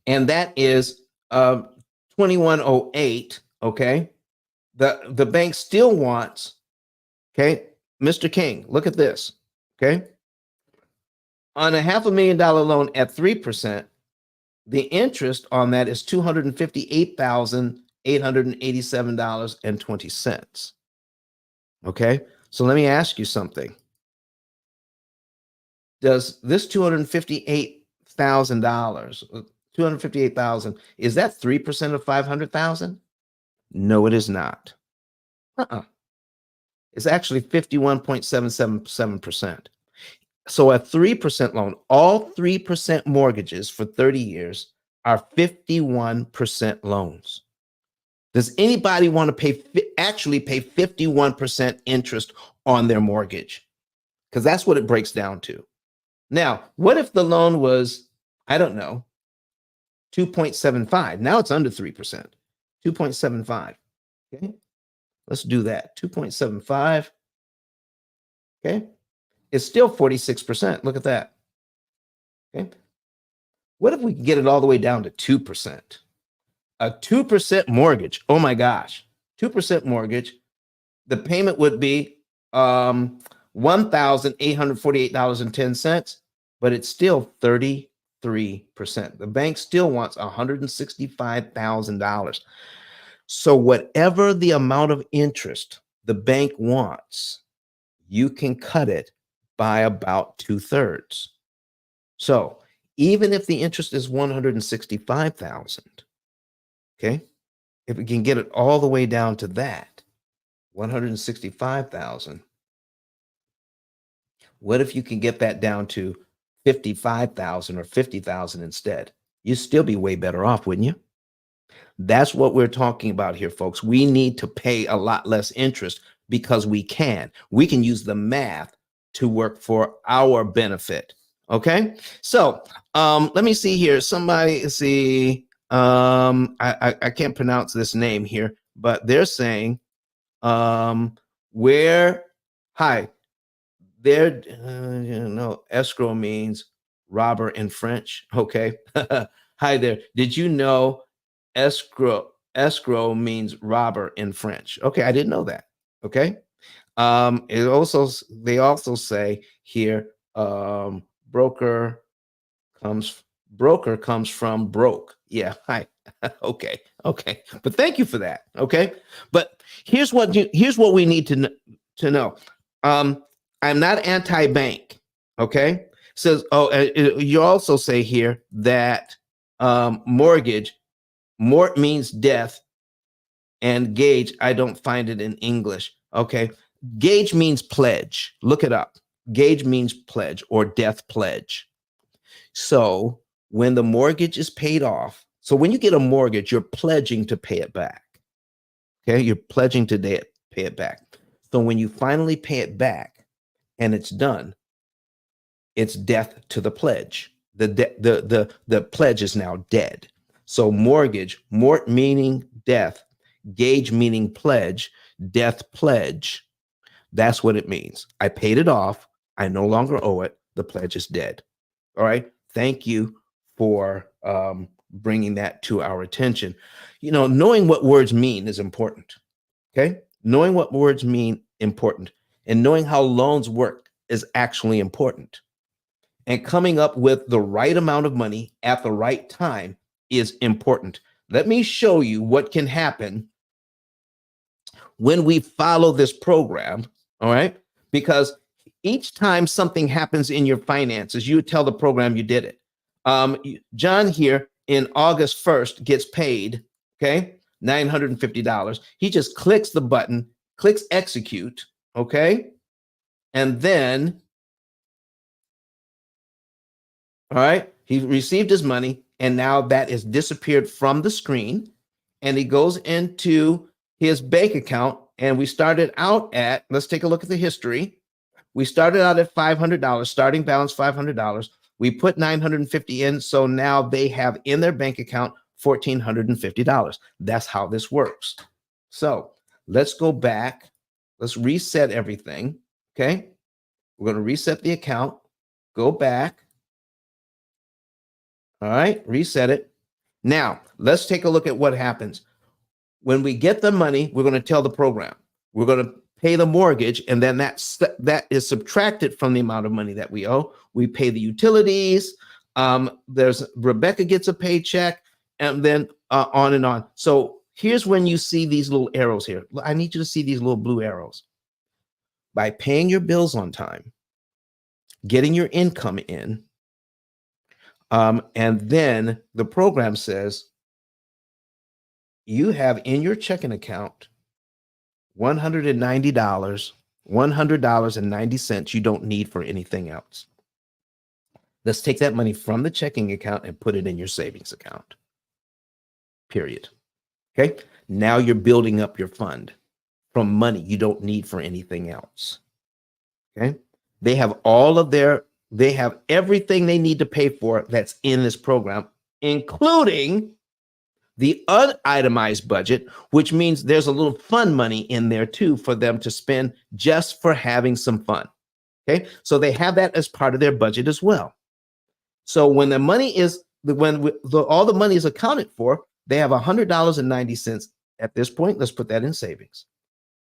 And that is 2108. Okay. The bank still wants, okay, Mr. King, look at this. Okay. On a $500,000 loan at 3%, the interest on that is $258,887.20. Okay. So let me ask you something. Does this $258,000, is that 3% of 500,000? No, it is not. It's actually 51.777%. So a 3% loan, all 3% mortgages for 30 years are 51% loans. Does anybody want to actually pay 51% interest on their mortgage? Because that's what it breaks down to. Now, what if the loan was, I don't know, 2.75? Now it's under 3%, 2.75. Okay, let's do that. 2.75. Okay, it's still 46%. Look at that. Okay, what if we can get it all the way down to 2%? A 2% mortgage. Oh my gosh, 2% mortgage. The payment would be $1,848.10, but it's still 33%. The bank still wants $165,000. So whatever the amount of interest the bank wants, you can cut it by about 2/3. So even if the interest is 165,000, okay, if we can get it all the way down to that, 165,000, what if you can get that down to 55,000 or 50,000 instead? You'd still be way better off, wouldn't you? That's what we're talking about here, folks. We need to pay a lot less interest because we can. We can use the math to work for our benefit. Okay. So let me see here. Somebody see. I can't pronounce this name here, but they're saying where hi there escrow means robber in French. Okay. Hi there. Did you know escrow means robber in French? Okay, I didn't know that. Okay. They also say here broker comes from broke. Yeah. Hi. Okay. But thank you for that. Okay. But here's what we need to know. I'm not anti-bank. Okay. Says, you also say here that mortgage means death, and gauge, I don't find it in English. Okay. Gauge means pledge. Look it up. Gauge means pledge or death pledge. So when the mortgage is paid off, So when you get a mortgage, you're pledging to pay it back. Okay, you're pledging to pay it back. So when you finally pay it back and it's done, it's death to the pledge. The pledge is now dead. So mortgage, mort meaning death, gage meaning pledge, death pledge. That's what it means. I paid it off. I no longer owe it. The pledge is dead. All right. Thank you for bringing that to our attention. You know, knowing what words mean is important. Okay. Knowing what words mean important, and knowing how loans work is actually important. And coming up with the right amount of money at the right time is important. Let me show you what can happen when we follow this program. All right. Because each time something happens in your finances, you tell the program you did it. John here in August 1st gets paid, okay, $950. He just clicks the button, clicks execute, okay, and then, all right, he received his money, and now that is disappeared from the screen, and he goes into his bank account, and we started out at, let's take a look at the history. We started out at $500, starting balance $500. We put $950 in, so now they have in their bank account $1,450. That's how this works. So let's go back. Let's reset everything. Okay. We're going to reset the account. Go back. All right. Reset it. Now let's take a look at what happens. When we get the money, we're going to tell the program. We're going to pay the mortgage, and then that is subtracted from the amount of money that we owe. We pay the utilities. There's Rebecca gets a paycheck, and then on and on. So here's when you see these little arrows here. I need you to see these little blue arrows. By paying your bills on time, getting your income in, and then the program says you have in your checking account $190, $100.90 you don't need for anything else. Let's take that money from the checking account and put it in your savings account. Period. Okay. Now you're building up your fund from money you don't need for anything else. Okay. They have everything they need to pay for that's in this program, including the unitemized budget, which means there's a little fun money in there too for them to spend just for having some fun. Okay. So they have that as part of their budget as well. So when the money is, all the money is accounted for, they have $100.90 at this point. Let's put that in savings.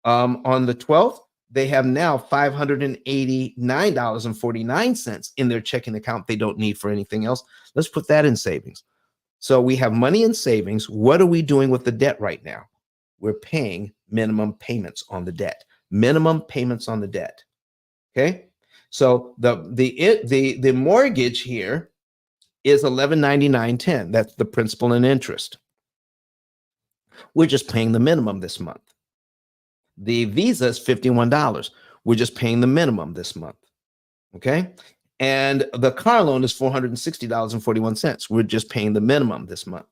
On the 12th, they have now $589.49 in their checking account they don't need for anything else. Let's put that in savings. So we have money in savings. What are we doing with the debt right now? We're paying minimum payments on the debt. Minimum payments on the debt. Okay. So the mortgage here is $1199.10. That's the principal and interest. We're just paying the minimum this month. The Visa is $51. We're just paying the minimum this month. Okay. And the car loan is $460.41. We're just paying the minimum this month.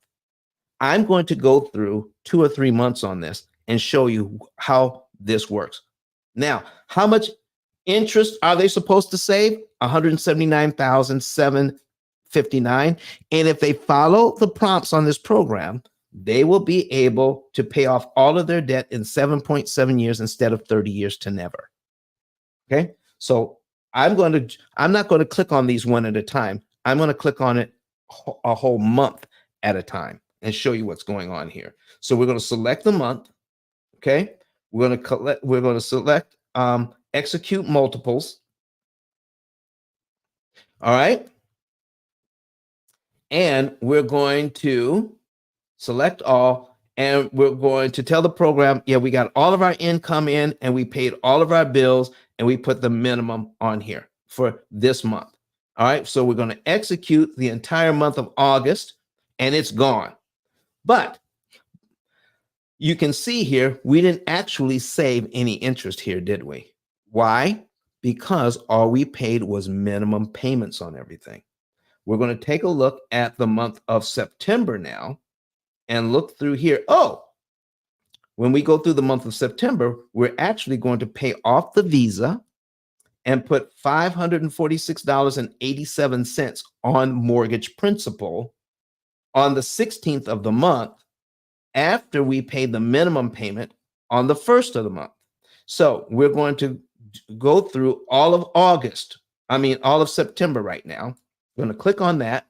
I'm going to go through 2 or 3 months on this and show you how this works. Now, how much interest are they supposed to save? $179,759. And if they follow the prompts on this program, they will be able to pay off all of their debt in 7.7 years instead of 30 years to never. Okay. So I'm not going to click on these one at a time. I'm going to click on it a whole month at a time and show you what's going on here. So we're going to select the month. Okay. We're going to select execute multiples. All right. And we're going to select all, and we're going to tell the program, yeah, we got all of our income in and we paid all of our bills and we put the minimum on here for this month. All right. So we're going to execute the entire month of August and it's gone. But you can see here, we didn't actually save any interest here, did we? Why? Because all we paid was minimum payments on everything. We're going to take a look at the month of September now and look through here. Oh, when we go through the month of September, we're actually going to pay off the Visa and put $546.87 on mortgage principal on the 16th of the month after we pay the minimum payment on the 1st of the month. So we're going to go through all of all of September right now. We're going to click on that.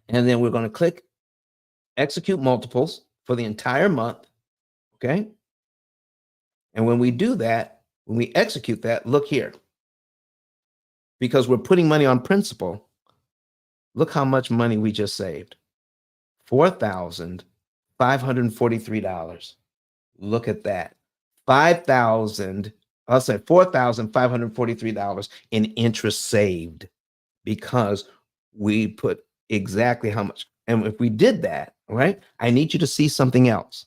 And then we're going to click execute multiples for the entire month. Okay. And when we do that, when we execute that, look here. Because we're putting money on principal, look how much money we just saved. $4,543. Look at that. $4,543 in interest saved because we put exactly how much. And if we did that, right, I need you to see something else.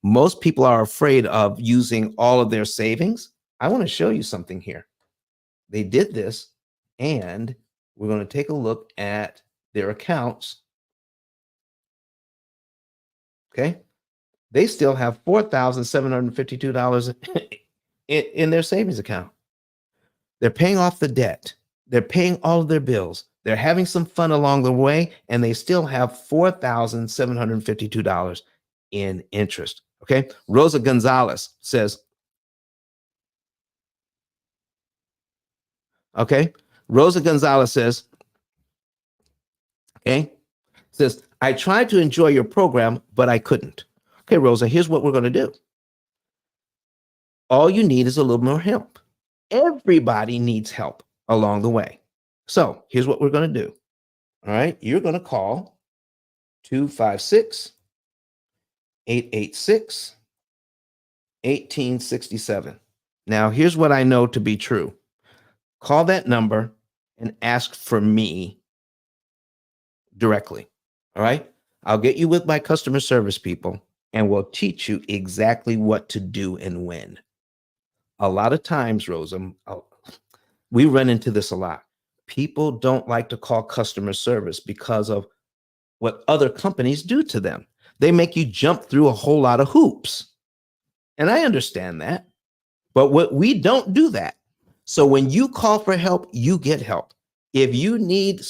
Most people are afraid of using all of their savings. I want to show you something here. They did this, and we're going to take a look at their accounts. Okay. They still have $4,752 in their savings account. They're paying off the debt. They're paying all of their bills. They're having some fun along the way, and they still have $4,752 in interest. Okay. Rosa Gonzalez says, okay. Rosa Gonzalez says, okay, says, I tried to enjoy your program, but I couldn't. Okay, Rosa, here's what we're going to do. All you need is a little more help. Everybody needs help along the way. So here's what we're going to do. All right. You're going to call 256-886-1867. Now, here's what I know to be true. Call that number and ask for me directly. All right. I'll get you with my customer service people and we'll teach you exactly what to do and when. A lot of times, Rosa, we run into this a lot. People don't like to call customer service because of what other companies do to them. They make you jump through a whole lot of hoops. And I understand that. But what we don't do that. So when you call for help, you get help. If you need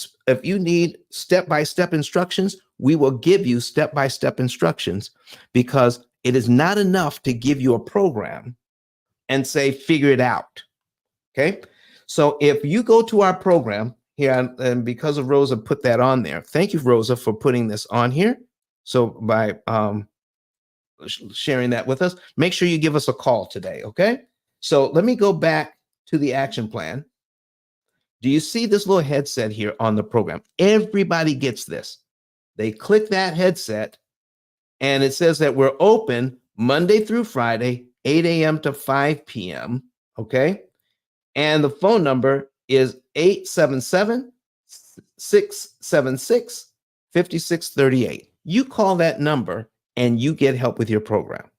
step-by-step instructions, we will give you step-by-step instructions because it is not enough to give you a program and say, figure it out. Okay. So if you go to our program here, and because of Rosa put that on there, thank you, Rosa, for putting this on here. So by sharing that with us, make sure you give us a call today. Okay. So let me go back to the action plan. Do you see this little headset here on the program? Everybody gets this. They click that headset and it says that we're open Monday through Friday, 8 a.m. to 5 p.m. Okay. And the phone number is 877-676-5638. You call that number and you get help with your program.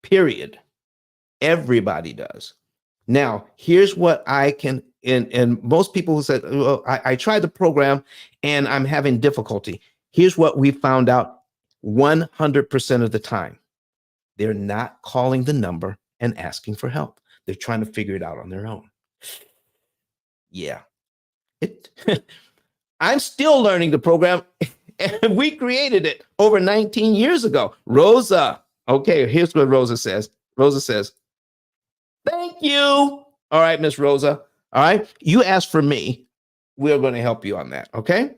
Period. Everybody does. Now, here's what I can, and most people who said, well, I tried the program and I'm having difficulty. Here's what we found out 100% of the time. They're not calling the number and asking for help. They're trying to figure it out on their own. Yeah. I'm still learning the program, and we created it over 19 years ago. Rosa. Okay, here's what Rosa says. Rosa says, thank you. All right, Miss Rosa. All right. You asked for me. We're going to help you on that. Okay.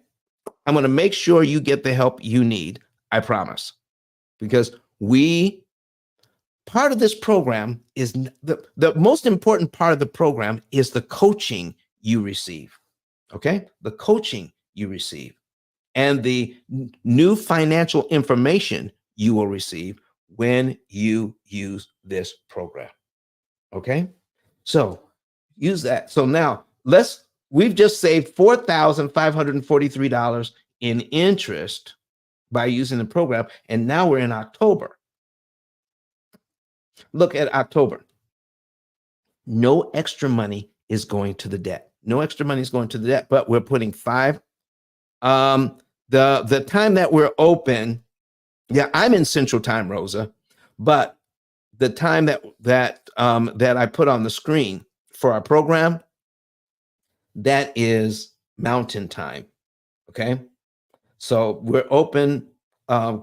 I'm going to make sure you get the help you need. I promise. Because part of this program is the most important part of the program is the coaching you receive. Okay. The coaching you receive and the new financial information you will receive when you use this program. Okay. So use that. So now we've just saved $4,543 in interest by using the program. And now we're in October. Look at October. No extra money is going to the debt. No extra money is going to the debt, but we're putting 5. The time that we're open, yeah, I'm in Central Time, Rosa, but the time that I put on the screen for our program, that is Mountain Time. Okay, so we're open.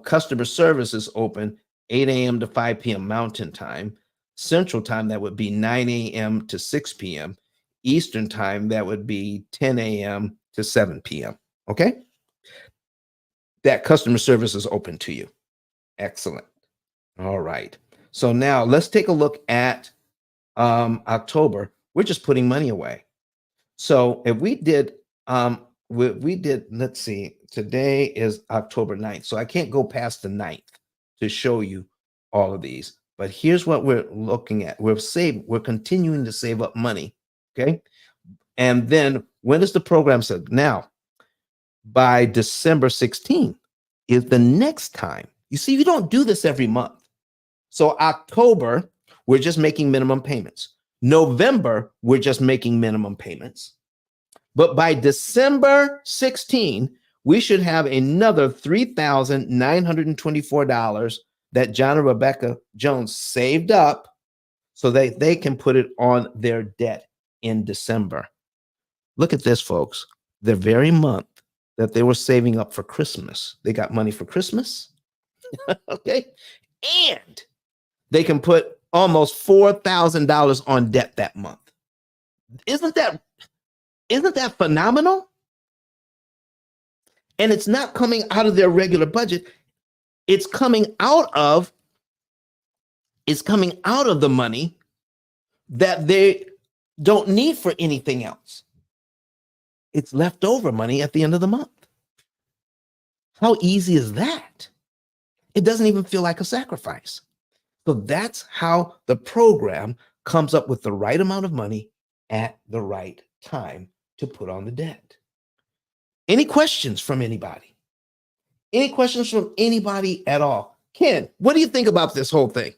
Customer service is open 8 a.m. to 5 p.m. Mountain Time. Central Time, that would be 9 a.m. to 6 p.m. Eastern Time, that would be 10 a.m. to 7 p.m. Okay, that customer service is open to you. Excellent. All right. So now let's take a look at October. We're just putting money away. So if we did, let's see, today is October 9th. So I can't go past the 9th to show you all of these. But here's what we're looking at. We're continuing to save up money. Okay. And then when does the program set? Now, by December 16th is the next time. You see, you don't do this every month. So October, we're just making minimum payments. November, we're just making minimum payments. But by December 16, we should have another $3,924 that John and Rebecca Jones saved up so that they can put it on their debt in December. Look at this, folks. The very month that they were saving up for Christmas, they got money for Christmas. Okay. And they can put almost $4,000 on debt that month. Isn't that phenomenal? And it's not coming out of their regular budget. It's coming out of the money that they don't need for anything else. It's leftover money at the end of the month. How easy is that? It doesn't even feel like a sacrifice. So that's how the program comes up with the right amount of money at the right time to put on the debt. Any questions from anybody? Any questions from anybody at all? Ken, what do you think about this whole thing?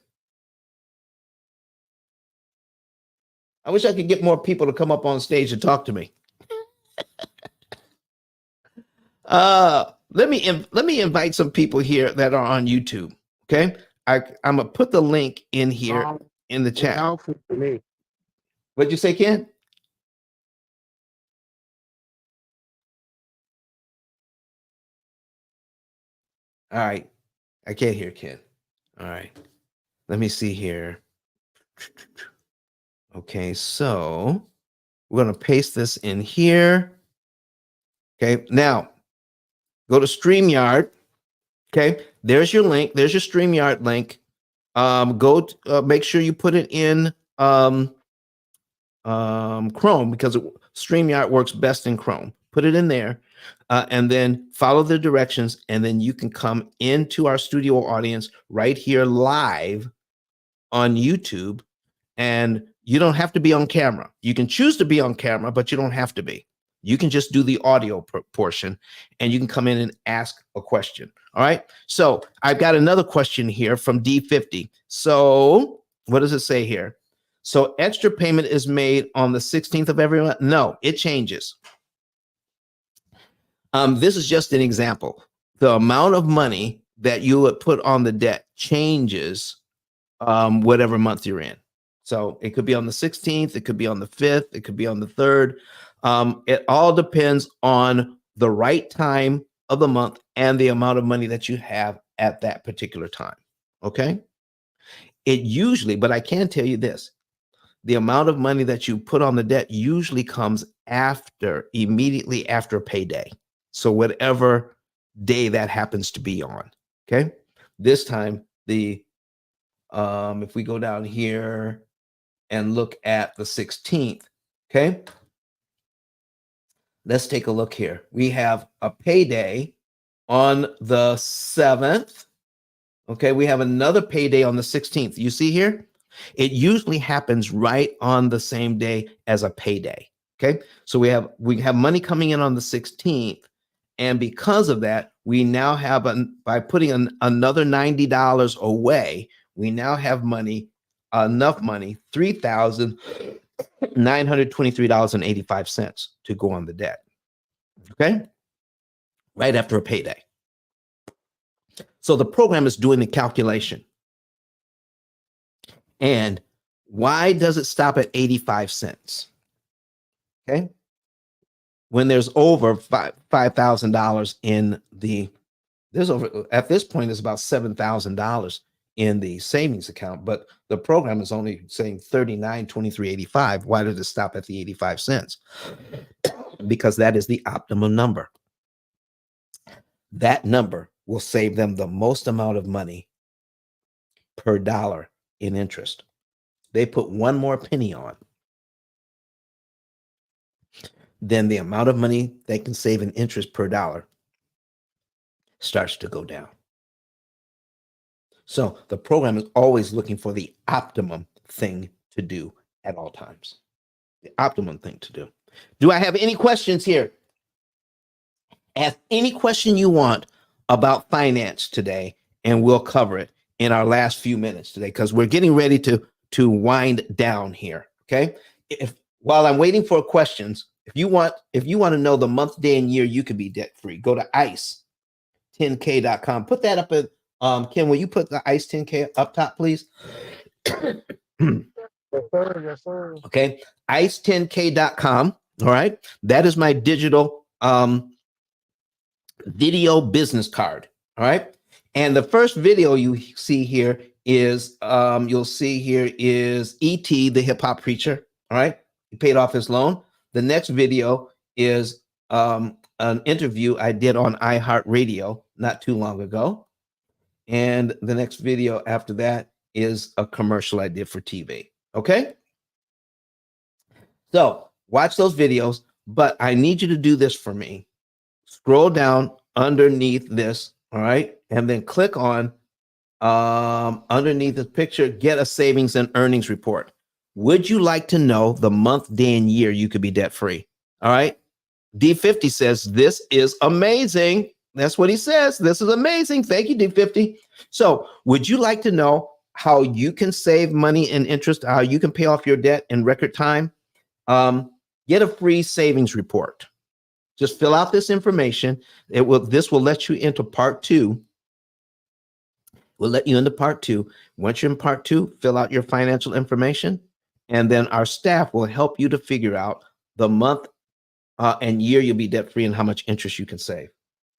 I wish I could get more people to come up on stage and talk to me. Let me invite some people here that are on YouTube. Okay, I'm gonna put the link in here in the chat. What'd you say, Ken? All right, I can't hear Ken. All right, let me see here. Okay, so we're gonna paste this in here. Okay, now go to StreamYard. Okay, there's your link. There's your StreamYard link. Make sure you put it in Chrome because StreamYard works best in Chrome. Put it in there, and then follow the directions, and then you can come into our studio audience right here live on YouTube, and you don't have to be on camera. You can choose to be on camera, but you don't have to be. You can just do the audio portion, and you can come in and ask a question. All right. So I've got another question here from D50. So what does it say here? So extra payment is made on the 16th of every month? No, it changes. This is just an example. The amount of money that you would put on the debt changes whatever month you're in. So it could be on the 16th, it could be on the 5th, it could be on the 3rd. It all depends on the right time of the month and the amount of money that you have at that particular time. Okay. It usually, but I can tell you this, the amount of money that you put on the debt usually comes immediately after payday. So whatever day that happens to be on. Okay. This time, if we go down here and look at the 16th, okay. Let's take a look here. We have a payday on the 7th. Okay, we have another payday on the 16th. You see here? It usually happens right on the same day as a payday. Okay, so we have money coming in on the 16th, and because of that, we now have by putting another $90 away, we now have enough money, $3,000 $923.85 to go on the debt. Okay. Right after a payday. So the program is doing the calculation. And why does it stop at 85 cents? Okay. When there's over $5,000 in there's over, at this point, it's about $7,000 in the savings account, but the program is only saying 39.2385. Why did it stop at the 85 cents? Because that is the optimum number. That number will save them the most amount of money per dollar in interest. They put one more penny on, then the amount of money they can save in interest per dollar starts to go down. So the program is always looking for the optimum thing to do at all times. The optimum thing to do. Do I have any questions here? Ask any question you want about finance today, and we'll cover it in our last few minutes today, because we're getting ready to wind down here. Okay. While I'm waiting for questions, if you want to know the month, day, and year you could be debt free, go to ice10k.com. Put that up at Ken, will you put the ice 10k up top, please? Yes, sir. Yes, sir. Okay. ice10k.com. All right. That is my digital video business card. All right. And the first video you see here is you'll see here is E.T., the hip hop preacher. All right. He paid off his loan. The next video is an interview I did on iHeartRadio not too long ago. And the next video after that is a commercial I did for TV. Okay. So watch those videos, but I need you to do this for me. Scroll down underneath this. All right. And then click on underneath the picture, get a savings and earnings report. Would you like to know the month, day, and year you could be debt free? All right. D50 says, this is amazing. That's what he says. This is amazing. Thank you, D50. So would you like to know how you can save money and interest, how you can pay off your debt in record time? Get a free savings report. Just fill out this information. This will let you into part 2. We'll let you into part 2. Once you're in part 2, fill out your financial information, and then our staff will help you to figure out the month and year you'll be debt free and how much interest you can save.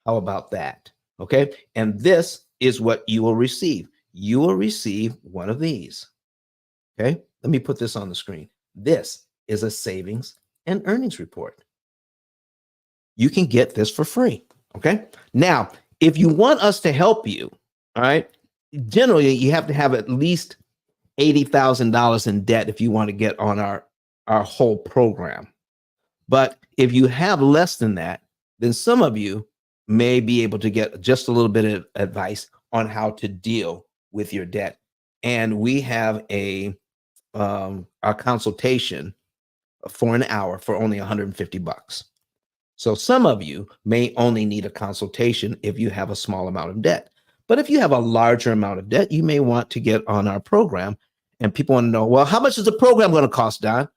How about that? Okay. And this is what you will receive. You will receive one of these. Okay. Let me put this on the screen. This is a savings and earnings report. You can get this for free. Okay. Now, if you want us to help you, all right, generally you have to have at least $80,000 in debt if you want to get on our whole program. But if you have less than that, then some of you may be able to get just a little bit of advice on how to deal with your debt. And we have a consultation for an hour for only $150. So some of you may only need a consultation if you have a small amount of debt. But if you have a larger amount of debt, you may want to get on our program. And people want to know, well, how much is the program going to cost, Don?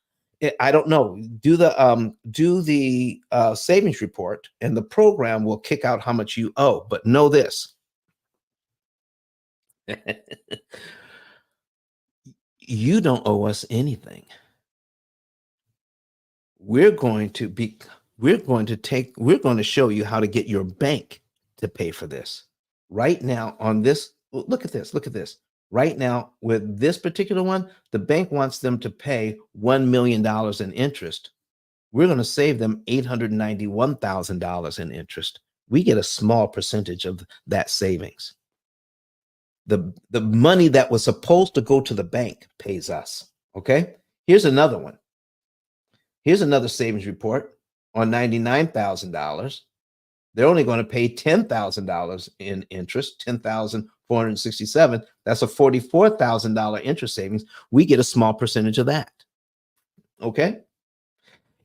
I don't know. Do the savings report, and the program will kick out how much you owe. But know this: you don't owe us anything. We're going to show you how to get your bank to pay for this. Right now, on this, look at this. Right now, with this particular one, the bank wants them to pay $1 million in interest. We're going to save them $891,000 in interest. We get a small percentage of that savings. The money that was supposed to go to the bank pays us. Okay. Here's another one. Here's another savings report on $99,000. They're only going to pay $10,000 in interest, $10,467. That's a $44,000 interest savings. We get a small percentage of that. Okay.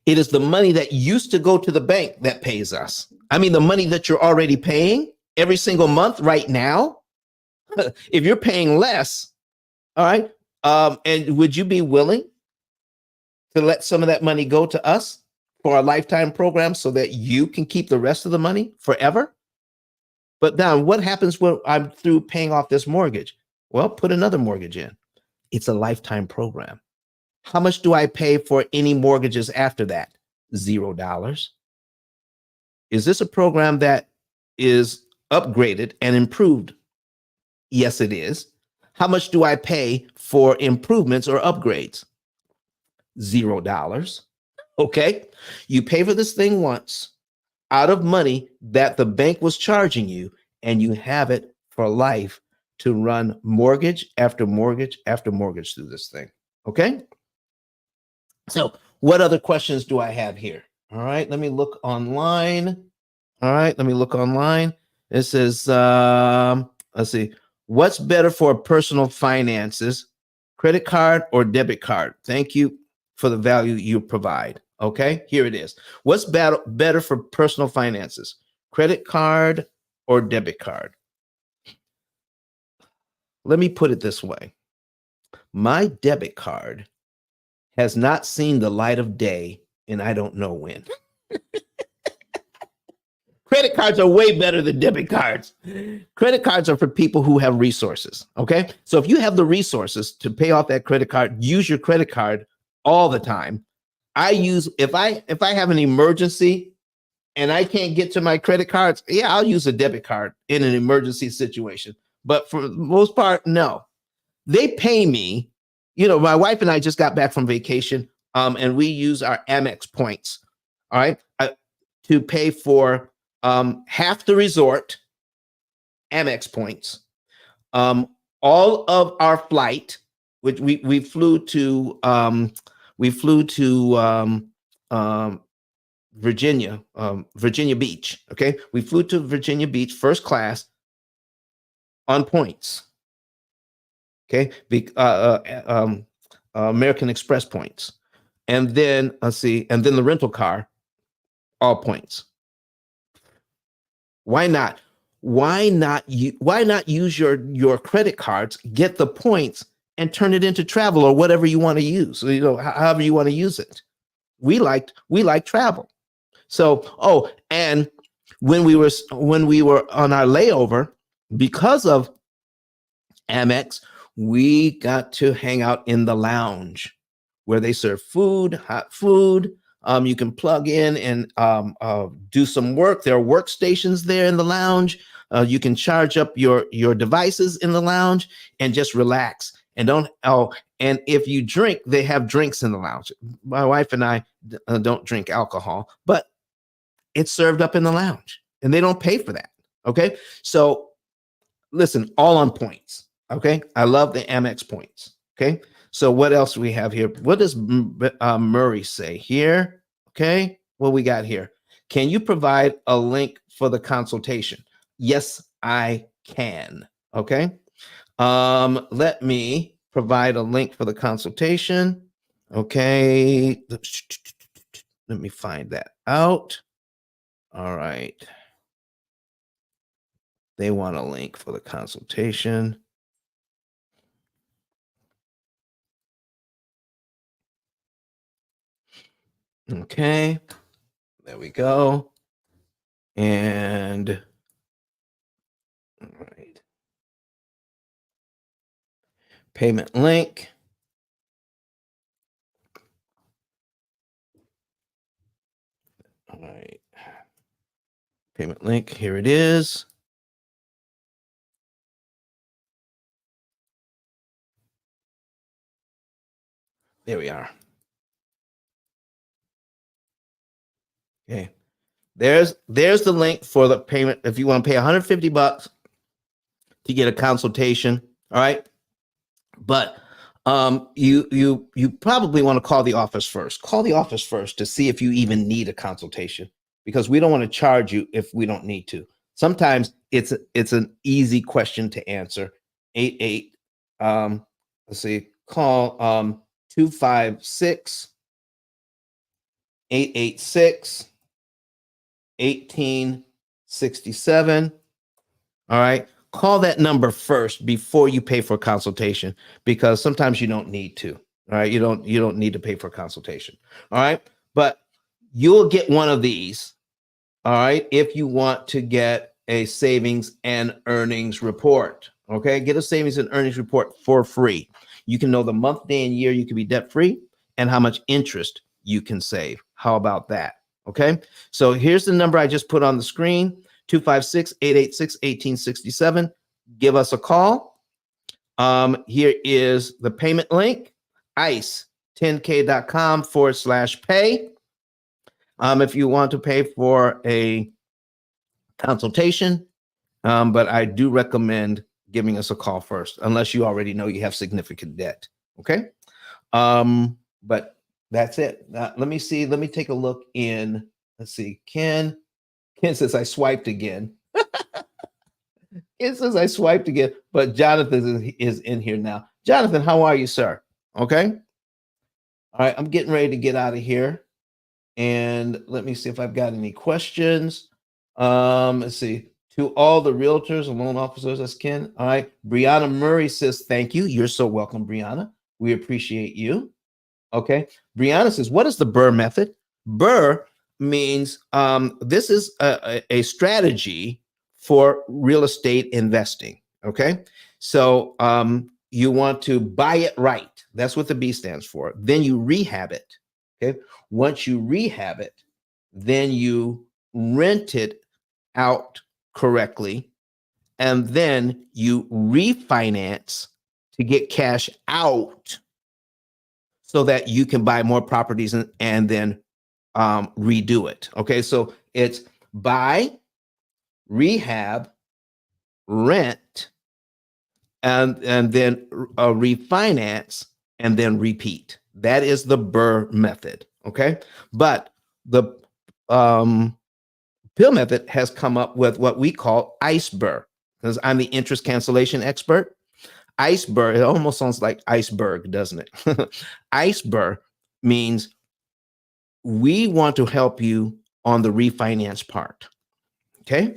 It is the money that used to go to the bank that pays us. I mean, the money that you're already paying every single month right now. If you're paying less, all right. And would you be willing to let some of that money go to us for our lifetime program so that you can keep the rest of the money forever. But now what happens when I'm through paying off this mortgage? Well, put another mortgage in. It's a lifetime program. How much do I pay for any mortgages after that? $0. Is this a program that is upgraded and improved? Yes, it is. How much do I pay for improvements or upgrades? $0. Okay. You pay for this thing once out of money that the bank was charging you, and you have it for life to run mortgage after mortgage after mortgage through this thing. Okay. So, what other questions do I have here? All right. Let me look online. All right. Let me look online. It says, let's see. What's better for personal finances, credit card or debit card? Thank you for the value you provide. Okay, here it is. What's better for personal finances, credit card or debit card? Let me put it this way. My debit card has not seen the light of day, and I don't know when. Credit cards are way better than debit cards. Credit cards are for people who have resources. Okay. So if you have the resources to pay off that credit card, use your credit card all the time. I use, if I have an emergency and I can't get to my credit cards, yeah, I'll use a debit card in an emergency situation. But for the most part, no. They pay me. You know, my wife and I just got back from vacation, and we use our Amex points, all right, to pay for half the resort, Amex points, all of our flight, which we flew to Virginia, Virginia Beach. Okay, we flew to Virginia Beach first class on points. Okay, American Express points, and then let's see, and then the rental car, all points. Why not? Why not use your credit cards, get the points, and turn it into travel or whatever you want to use? You know, however you want to use it. We like travel. So, oh, and when we were on our layover, because of Amex, we got to hang out in the lounge where they serve food, hot food. You can plug in and do some work. There are workstations there in the lounge. You can charge up your devices in the lounge and just relax. And and if you drink, they have drinks in the lounge. My wife and I don't drink alcohol, but it's served up in the lounge, and they don't pay for that. Okay, so listen, all on points. Okay, I love the Amex points. Okay, so what else do we have here? What does Murray say here? Okay, what we got here? Can you provide a link for the consultation? Yes, I can. Okay, let me provide a link for the consultation. Okay, let me find that out. All right. They want a link for the consultation. Okay, there we go. And all right, payment link. All right, payment link. Here it is. There we are. Okay, there's the link for the payment. If you want to pay $150 to get a consultation, all right. But you probably want to call the office first. Call the office first to see if you even need a consultation, because we don't want to charge you if we don't need to. Sometimes it's an easy question to answer. 88 let's see, call 256 886 1867. All right. Call that number first before you pay for a consultation, because sometimes you don't need to. All right. You don't need to pay for a consultation. All right. But you'll get one of these. All right. If you want to get a savings and earnings report. Okay. Get a savings and earnings report for free. You can know the month, day, and year you can be debt free and how much interest you can save. How about that? Okay. So here's the number I just put on the screen, 256-886-1867. Give us a call. Here is the payment link, ice10k.com/pay. If you want to pay for a consultation, but I do recommend giving us a call first, unless you already know you have significant debt. Okay. But that's it. Let me see. Let me take a look in. Let's see. Ken says I swiped again. It says I swiped again, but Jonathan is in here now. Jonathan, how are you, sir? Okay. All right. I'm getting ready to get out of here. And let me see if I've got any questions. Let's see. To all the realtors and loan officers, that's Ken. All right. Brianna Murray says, thank you. You're so welcome, Brianna. We appreciate you. Okay. Brianna says, what is the BRRRR method? BRRRR means this is a strategy for real estate investing. Okay. So you want to buy it right. That's what the B stands for. Then you rehab it. Okay. Once you rehab it, then you rent it out correctly. And then you refinance to get cash out so that you can buy more properties and then redo it. Okay. So it's buy, rehab, rent, and then refinance and then repeat. That is the BRRRR method. Okay. But the P.I.L.L method has come up with what we call ICE-BRRRR, because I'm the interest cancellation expert. ICE-BRRRR, it almost sounds like iceberg, doesn't it? ICE-BRRRR means we want to help you on the refinance part. Okay.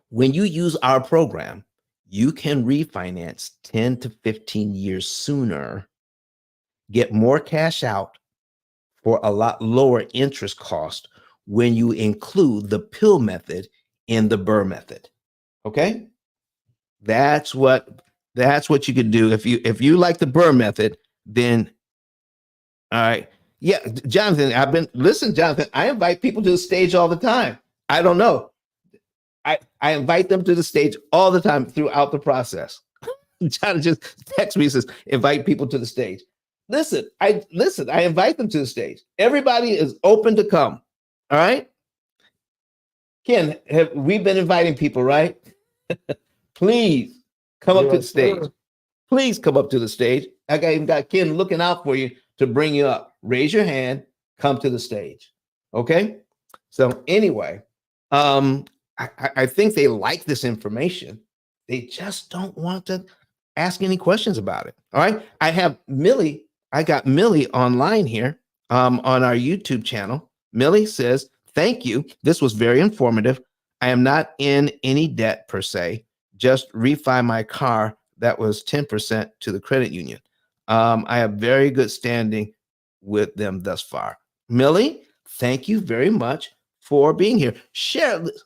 When you use our program, you can refinance 10 to 15 years sooner, get more cash out for a lot lower interest cost when you include the P.I.L.L method in the BRRRR method. Okay. That's what you could do. If you like the BRRRR method, then all right. Yeah, Jonathan, listen, Jonathan, I invite people to the stage all the time. I don't know. I invite them to the stage all the time throughout the process. John just text me and says, invite people to the stage. Listen, I invite them to the stage. Everybody is open to come. All right. Ken, we've been inviting people, right? Please come up to the stage. Please come up to the stage. I even got Ken looking out for you to bring you up. Raise your hand, come to the stage. Okay. So anyway, I think they like this information. They just don't want to ask any questions about it. All right. I have Millie. I got Millie online here on our YouTube channel. Millie says, thank you. This was very informative. I am not in any debt per se, just refi my car that was 10% to the credit union. I have very good standing with them thus far. Millie, thank you very much for being here.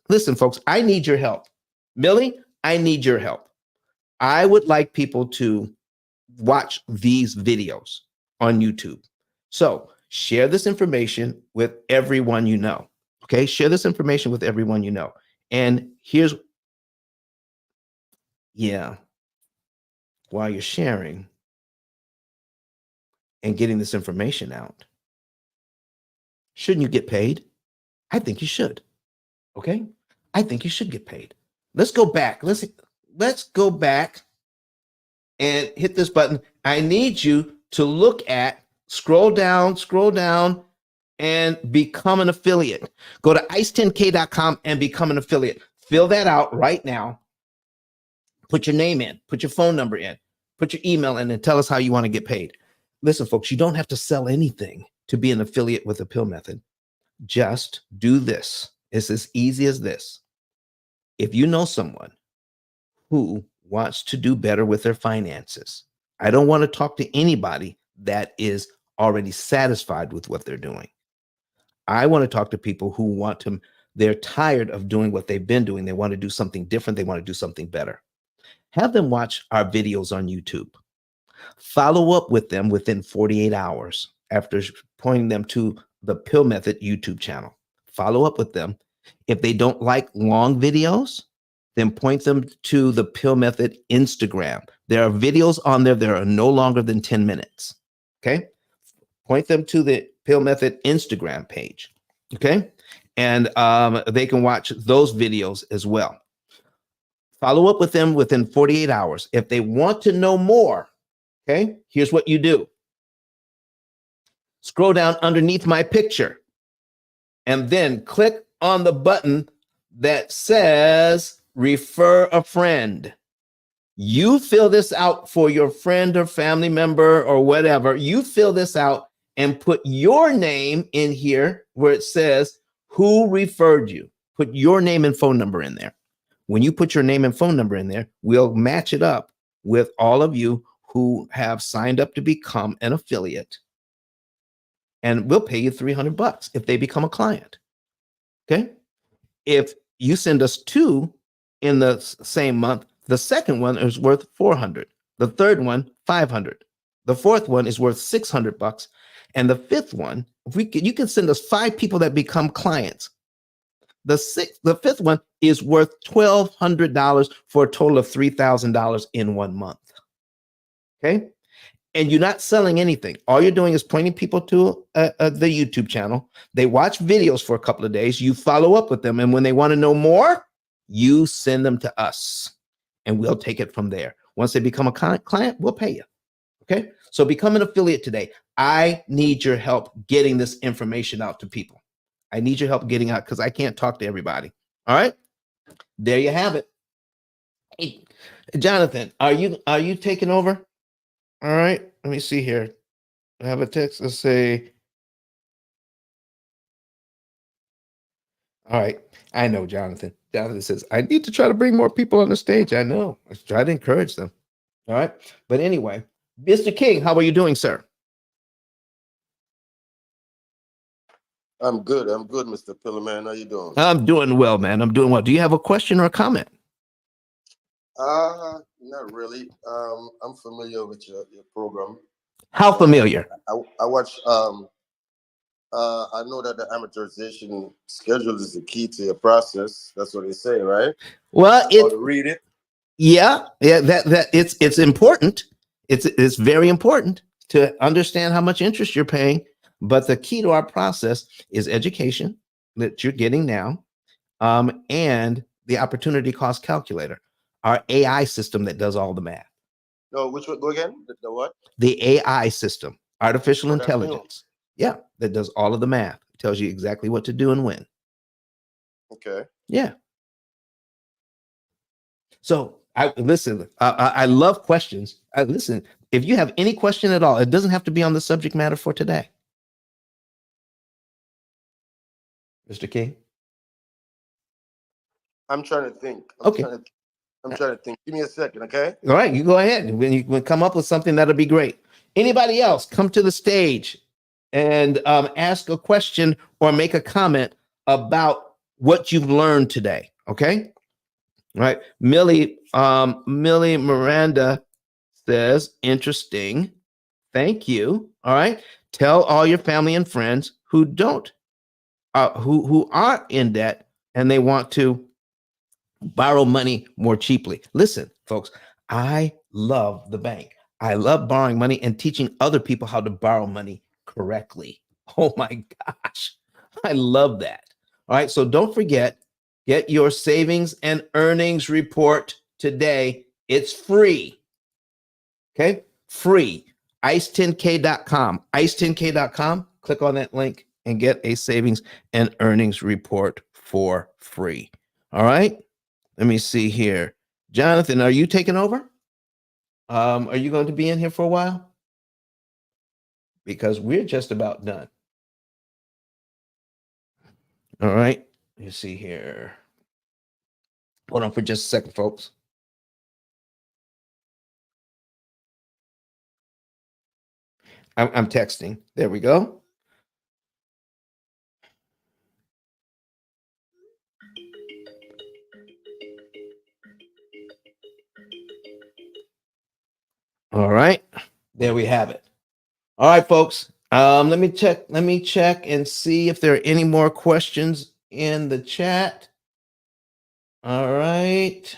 Listen, folks, I need your help. Millie, I need your help. I would like people to watch these videos on YouTube. So share this information with everyone you know. Okay, share this information with everyone you know. And here's, while you're sharing and getting this information out, shouldn't you get paid? I think you should. Okay, I think you should get paid. Let's go back. Let's go back and hit this button. I need you to look at, scroll down, and become an affiliate. Go to ice10k.com and become an affiliate. Fill that out right now. Put your name in, put your phone number in, put your email in, and tell us how you want to get paid. Listen, folks, you don't have to sell anything to be an affiliate with the P.I.L.L method. Just do this. It's as easy as this. If you know someone who wants to do better with their finances, I don't want to talk to anybody that is already satisfied with what they're doing. I want to talk to people who want to, they're tired of doing what they've been doing. They want to do something different. They want to do something better. Have them watch our videos on YouTube. Follow up with them within 48 hours after pointing them to the P.I.L.L Method YouTube channel. Follow up with them. If they don't like long videos, then point them to the P.I.L.L Method Instagram. There are videos on there that are no longer than 10 minutes. Okay. Point them to the P.I.L.L Method Instagram page. Okay. And they can watch those videos as well. Follow up with them within 48 hours. If they want to know more, okay, here's what you do. Scroll down underneath my picture and then click on the button that says refer a friend. You fill this out for your friend or family member or whatever. You fill this out and put your name in here where it says who referred you. Put your name and phone number in there. When you put your name and phone number in there, we'll match it up with all of you who have signed up to become an affiliate. And we'll pay you $300 if they become a client. Okay. If you send us 2 in the same month, the second one is worth $400. The third one, $500. The fourth one is worth $600. And the fifth one, you can send us 5 people that become clients. The fifth one is worth $1,200 for a total of $3,000 in 1 month. Okay. And you're not selling anything. All you're doing is pointing people to the YouTube channel. They watch videos for a couple of days. You follow up with them. And when they want to know more, you send them to us and we'll take it from there. Once they become a client, we'll pay you. Okay. So become an affiliate today. I need your help getting this information out to people. I need your help getting out because I can't talk to everybody. All right. There you have it. Hey, Jonathan, are you taking over? All right. Let me see here. I have a text. Let's say, all right. I know, Jonathan. Jonathan says, I need to try to bring more people on the stage. I know. Let's try to encourage them. All right. But anyway, Mr. King, how are you doing, sir? I'm good. I'm good, Mr. P.I.L.L man. How you doing? I'm doing well, man. I'm doing well. Do you have a question or a comment? Not really. I'm familiar with your program. How familiar? I watch. I know that the amortization schedule is the key to your process. That's what they say, right? Well, Read it. Yeah, that it's important. It's very important to understand how much interest you're paying. But the key to our process is education that you're getting now, and the opportunity cost calculator, our AI system that does all the math. No, which one? Go again. The what? The AI system, artificial intelligence. Yeah, that does all of the math. Tells you exactly what to do and when. Okay. Yeah. So I listen. I love questions. Listen. If you have any question at all, it doesn't have to be on the subject matter for today. Mr. King. I'm trying to think. I'm trying to think. Give me a second, okay? All right, you go ahead. When you come up with something, that'll be great. Anybody else, come to the stage and ask a question or make a comment about what you've learned today. Okay. All right. Millie Miranda says, interesting. Thank you. All right. Tell all your family and friends who don't, who are in debt and they want to borrow money more cheaply. Listen, folks, I love the bank. I love borrowing money and teaching other people how to borrow money correctly. Oh my gosh. I love that. All right. So don't forget, get your savings and earnings report today. It's free. Okay. Free. ice10k.com. ice10k.com. Click on that link and get a savings and earnings report for free. All right. Let me see here. Jonathan, are you taking over? Are you going to be in here for a while? Because we're just about done. All right. Let me see here. Hold on for just a second, folks. I'm texting. There we go. All right. There we have it. All right, folks. Let me check and see if there are any more questions in the chat. All right.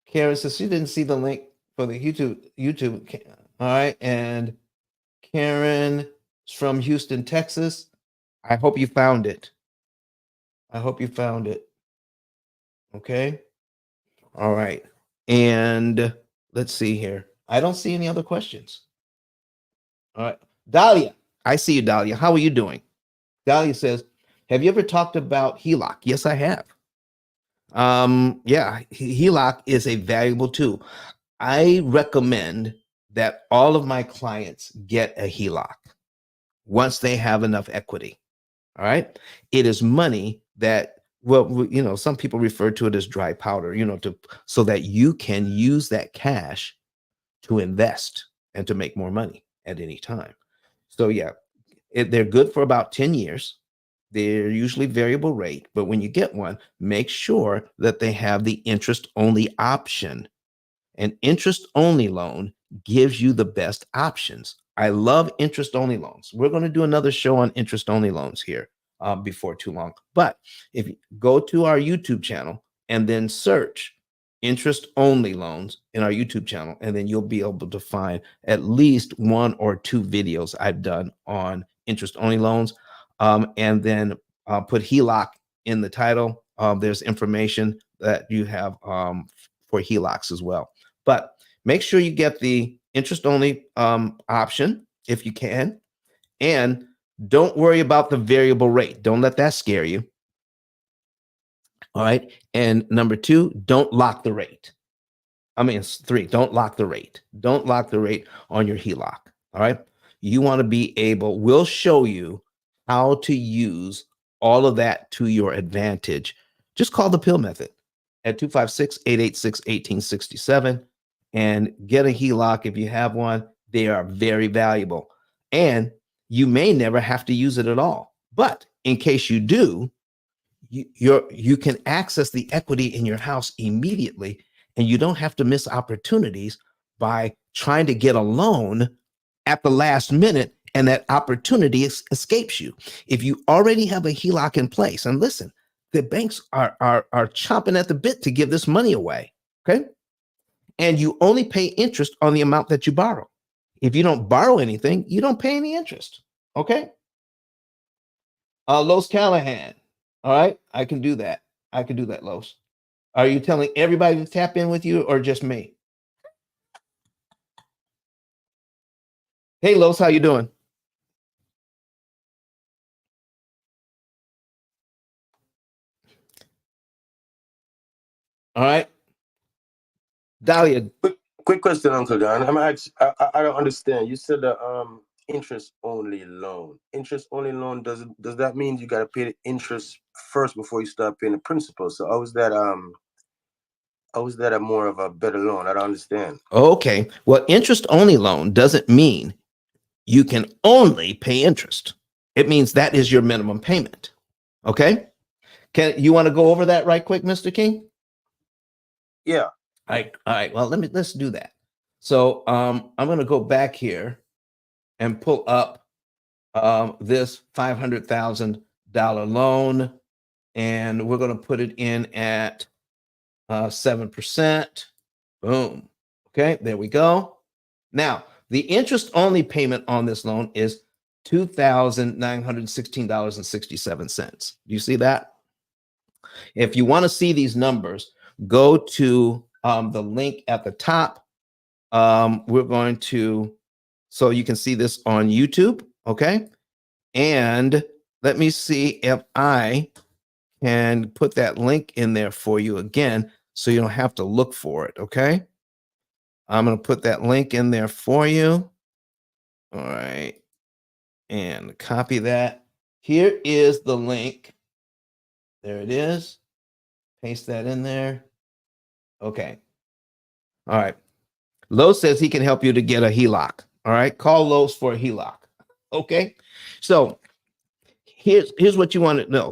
Karen says she didn't see the link for the YouTube. All right. And Karen is from Houston, Texas. I hope you found it. I hope you found it. Okay. All right. And let's see here. I don't see any other questions. All right. Dahlia. I see you, Dahlia. How are you doing? Dahlia says, have you ever talked about HELOC? Yes, I have. Yeah, HELOC is a valuable tool. I recommend that all of my clients get a HELOC once they have enough equity. All right. It is money that, well, some people refer to it as dry powder, so that you can use that cash to invest and to make more money at any time. So, yeah, they're good for about 10 years. They're usually variable rate, but when you get one, make sure that they have the interest only option. An interest only loan gives you the best options. I love interest only loans. We're going to do another show on interest only loans here before too long. But if you go to our YouTube channel and then search interest only loans in our YouTube channel, and then you'll be able to find at least one or two videos I've done on interest only loans. And then put HELOC in the title. There's information that you have for HELOCs as well. But make sure you get the interest only option if you can. And don't worry about the variable rate. Don't let that scare you. All right. And number two, don't lock the rate. It's three, don't lock the rate. Don't lock the rate on your HELOC. All right. You want to be able, we'll show you how to use all of that to your advantage. Just call the P.I.L.L method at 256-886-1867 and get a HELOC if you have one. They are very valuable. And you may never have to use it at all. But in case you do, you can access the equity in your house immediately, and you don't have to miss opportunities by trying to get a loan at the last minute, and that opportunity escapes you. If you already have a HELOC in place, and listen, the banks are chomping at the bit to give this money away, okay? And you only pay interest on the amount that you borrow. If you don't borrow anything, you don't pay any interest, okay? Los Callahan. All right, I can do that. I can do that, Los. Are you telling everybody to tap in with you or just me? Hey, Los, how you doing? All right. Dahlia. Quick question, Uncle Don. I don't understand. You said the interest only loan. Interest only loan, does that mean you gotta pay the interest first before you start paying the principal? So how is that a more of a better loan? I don't understand. Okay. Well, interest only loan doesn't mean you can only pay interest. It means that is your minimum payment. Okay. Can you want to go over that right quick, Mr. King? Yeah. All right. Well, let's do that. So I'm going to go back here and pull up this $500,000 loan, and we're going to put it in at 7%. Boom. Okay, there we go. Now, the interest only payment on this loan is $2,916.67. Do you see that? If you want to see these numbers, go to the link at the top. We're going to, so you can see this on YouTube. Okay. And let me see if I can put that link in there for you again, so you don't have to look for it. Okay. I'm going to put that link in there for you. All right. And copy that. Here is the link. There it is. Paste that in there. Okay. All right. Lowe's says he can help you to get a HELOC. All right. Call Lowe's for a HELOC. Okay. So here's what you want to know.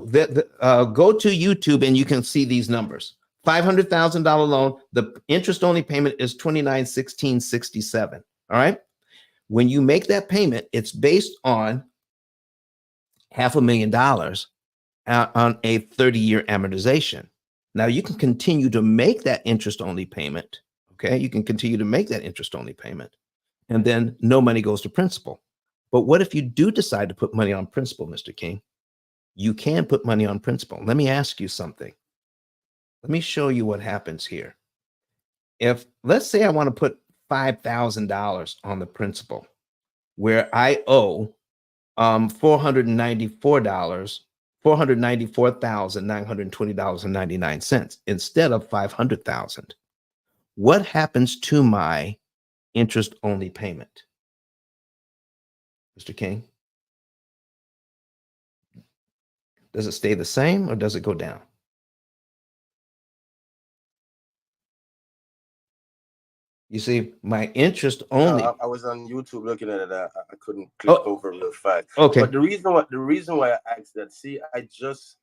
Go to YouTube and you can see these numbers. $500,000 loan. The interest only payment is $29,1667. All right. When you make that payment, it's based on $500,000 on a 30-year amortization. Now you can continue to make that interest only payment. Okay. You can continue to make that interest only payment and then no money goes to principal. But what if you do decide to put money on principal, Mr. King? You can put money on principal. Let me ask you something. Let me show you what happens here. If let's say I want to put $5,000 on the principal where I owe $494,920.99 instead of $500,000. What happens to my interest only payment? Mr. King? Does it stay the same or does it go down? You see, my interest only. I was on YouTube looking at it. I couldn't click over real fast. Okay. But the reason why I asked that, see, I just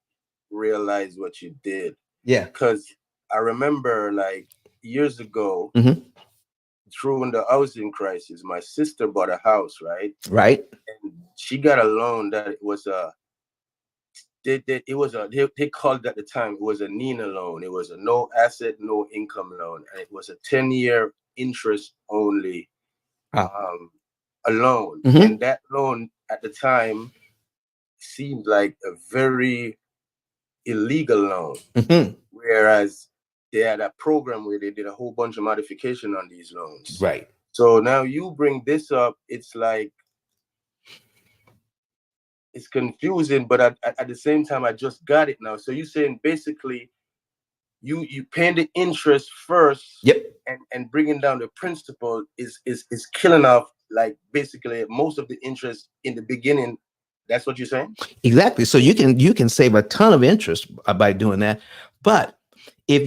realized what you did. Yeah. Because I remember like years ago, during the housing crisis, my sister bought a house, right? Right. And she got a loan that it was they called it at the time, it was a Nina loan. It was a no asset, no income loan. And it was a 10-year interest only a loan. And that loan at the time seemed like a very illegal loan. Whereas they had a program where they did a whole bunch of modification on these loans. Right. So now you bring this up, it's like, it's confusing, but at the same time, I just got it now. So you're saying basically you paying the interest first, yep, and bringing down the principal is killing off like basically most of the interest in the beginning. That's what you're saying? Exactly. So you can save a ton of interest by doing that. But if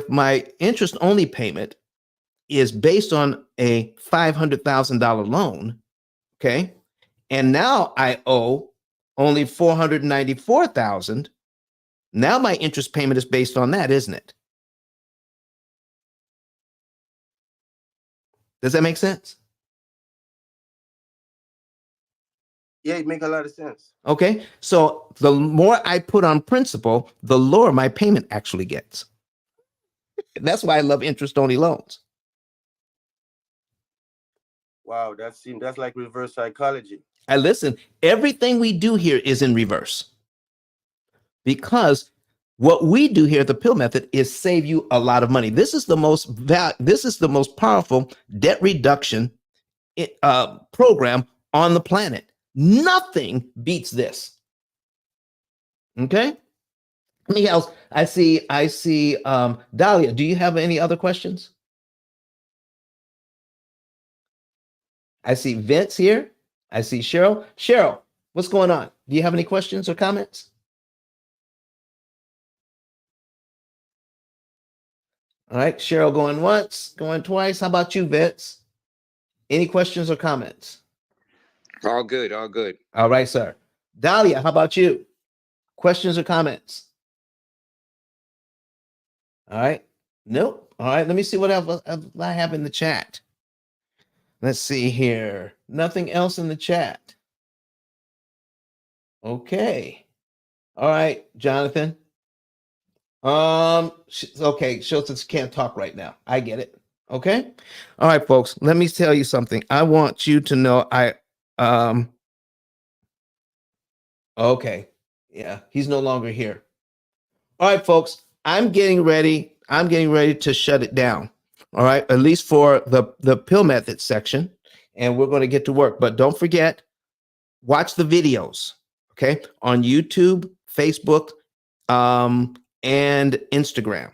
my interest only payment is based on a $500,000 loan, okay, and now I owe only $494,000. Now my interest payment is based on that, isn't it? Does that make sense? Yeah, it makes a lot of sense. Okay, so the more I put on principal, the lower my payment actually gets. That's why I love interest-only loans. Wow, that's like reverse psychology. Listen, everything we do here is in reverse. Because what we do here at the P.I.L.L method is save you a lot of money. This is the most powerful debt reduction program on the planet. Nothing beats this. Okay. Anything else? I see. Dahlia, do you have any other questions? I see Vince here. I see Cheryl. Cheryl, what's going on? Do you have any questions or comments? All right, Cheryl going once, going twice. How about you, Vince? Any questions or comments? All good, all good. All right, sir. Dahlia, how about you? Questions or comments? All right. Nope. All right, let me see what else I have in the chat. Let's see here. Nothing else in the chat. Okay. All right, Jonathan. Okay, Schultz can't talk right now. I get it. Okay. All right, folks. Let me tell you something. I want you to know okay. Yeah, he's no longer here. All right, folks. I'm getting ready to shut it down. All right, at least for the P.I.L.L method section, and we're going to get to work. But don't forget, watch the videos, okay, on YouTube, Facebook, and Instagram.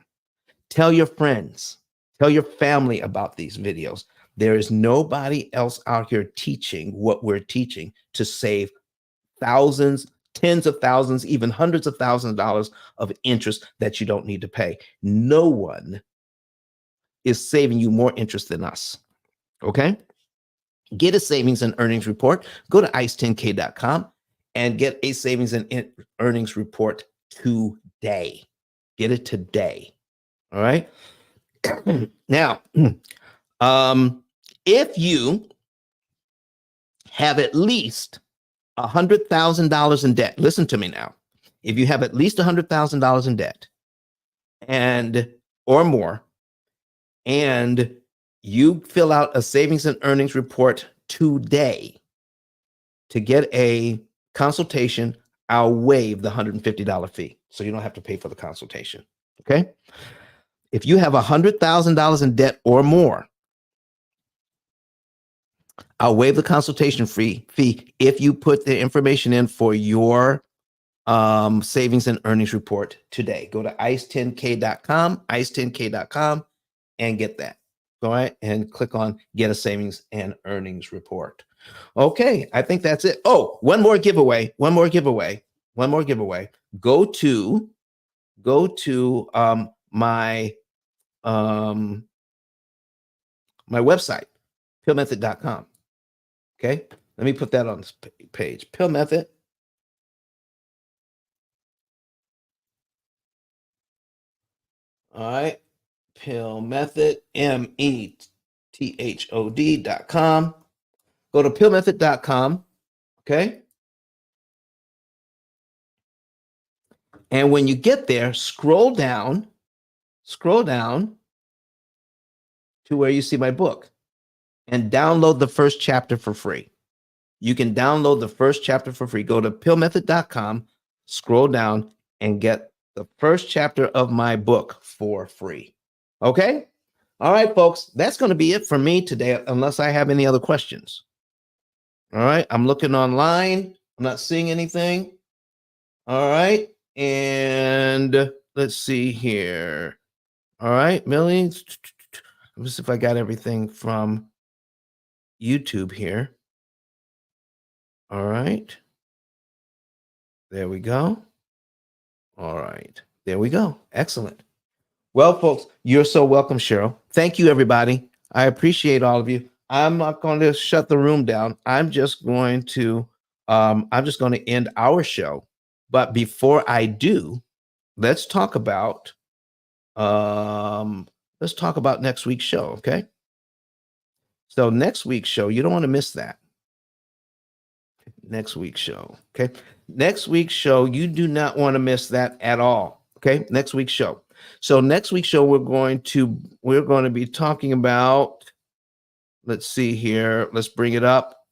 Tell your friends, tell your family about these videos. There is nobody else out here teaching what we're teaching to save thousands, tens of thousands, even hundreds of thousands of dollars of interest that you don't need to pay. No one is saving you more interest than us. Okay. Get a savings and earnings report. Go to ice10k.com and get a savings and earnings report today. Get it today. All right. Now, if you have at least $100,000 in debt, listen to me now. If you have at least $100,000 in debt and or more, and you fill out a savings and earnings report today to get a consultation, I'll waive the $150 fee. So you don't have to pay for the consultation. Okay. If you have $100,000 in debt or more, I'll waive the consultation fee if you put the information in for your savings and earnings report today. Go to ice10k.com, ice10k.com, and get that. All right. And click on get a savings and earnings report. Okay. I think that's it. Oh, one more giveaway. Go to my my website, P.I.L.Method.com. Okay. Let me put that on this page. P.I.L.L Method. All right. P.I.L.L Method, METHOD.com. Go to P.I.L.Method.com. Okay. And when you get there, scroll down to where you see my book and download the first chapter for free. You can download the first chapter for free. Go to PILLmethod.com, scroll down, and get the first chapter of my book for free. Okay? All right, folks, that's going to be it for me today, unless I have any other questions. All right, I'm looking online. I'm not seeing anything. All right, and let's see here. All right, Millie. Let me see if I got everything from YouTube here. All right. There we go. All right. There we go. Excellent. Well, folks, you're so welcome, Cheryl. Thank you, everybody. I appreciate all of you. I'm not going to shut the room down. I'm just going to end our show. But before I do, let's talk about next week's show, okay? So next week's show, you don't want to miss that. Next week's show, okay? Next week's show, you do not want to miss that at all, okay? Next week's show. So next week's show, we're going to be talking about, let's see here, let's bring it up.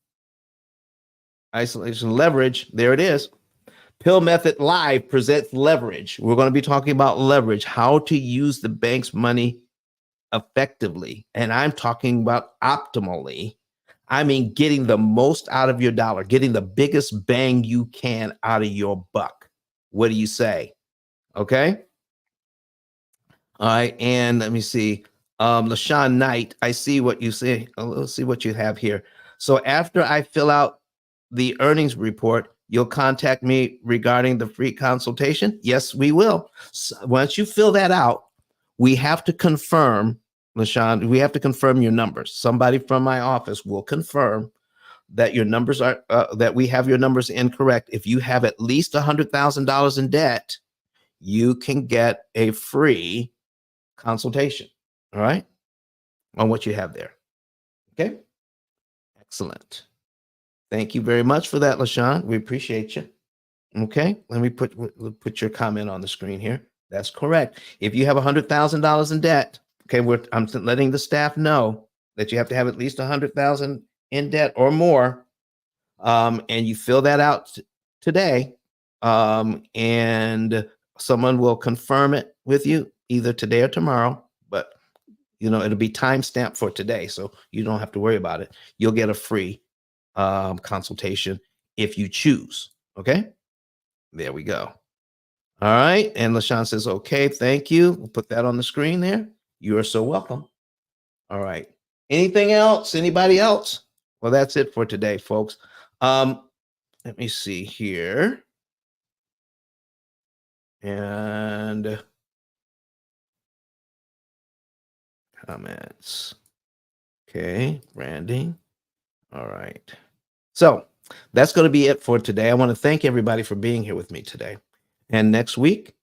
Isolation leverage, there it is. P.I.L.L Method Live presents leverage. We're going to be talking about leverage, how to use the bank's money effectively. And I'm talking about optimally. I mean, getting the most out of your dollar, getting the biggest bang you can out of your buck. What do you say? Okay. All right. And let me see. LaShawn Knight, I see what you say. Let's see what you have here. So after I fill out the earnings report, you'll contact me regarding the free consultation. Yes, we will. So once you fill that out, we have to confirm, LaShawn, we have to confirm your numbers. Somebody from my office will confirm that your numbers are, that we have your numbers incorrect. If you have at least $100,000 in debt, you can get a free consultation. All right. On what you have there. Okay. Excellent. Thank you very much for that, LaShawn. We appreciate you. Okay. Let me put your comment on the screen here. That's correct. If you have $100,000 in debt, okay, I'm letting the staff know that you have to have at least $100,000 in debt or more, and you fill that out today, and someone will confirm it with you either today or tomorrow. But it'll be timestamped for today, so you don't have to worry about it. You'll get a free consultation if you choose. Okay, there we go. All right. And LaShawn says, okay, thank you. We'll put that on the screen there. You are so welcome. All right. Anything else? Anybody else? Well, that's it for today, folks. Let me see here. And comments. Okay, branding. All right. So that's going to be it for today. I want to thank everybody for being here with me today. And next week,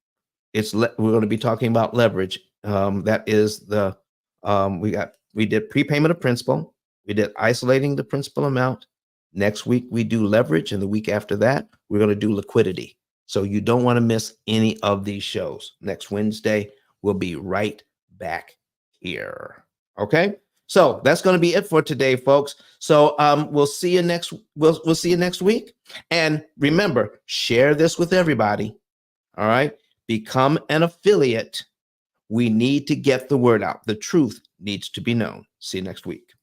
we're going to be talking about leverage. That is the we did prepayment of principal. We did isolating the principal amount. Next week we do leverage, and the week after that we're going to do liquidity. So you don't want to miss any of these shows. Next Wednesday we'll be right back here. Okay. So that's going to be it for today, folks. So we'll see you next. We'll see you next week. And remember, share this with everybody. All right. Become an affiliate. We need to get the word out. The truth needs to be known. See you next week.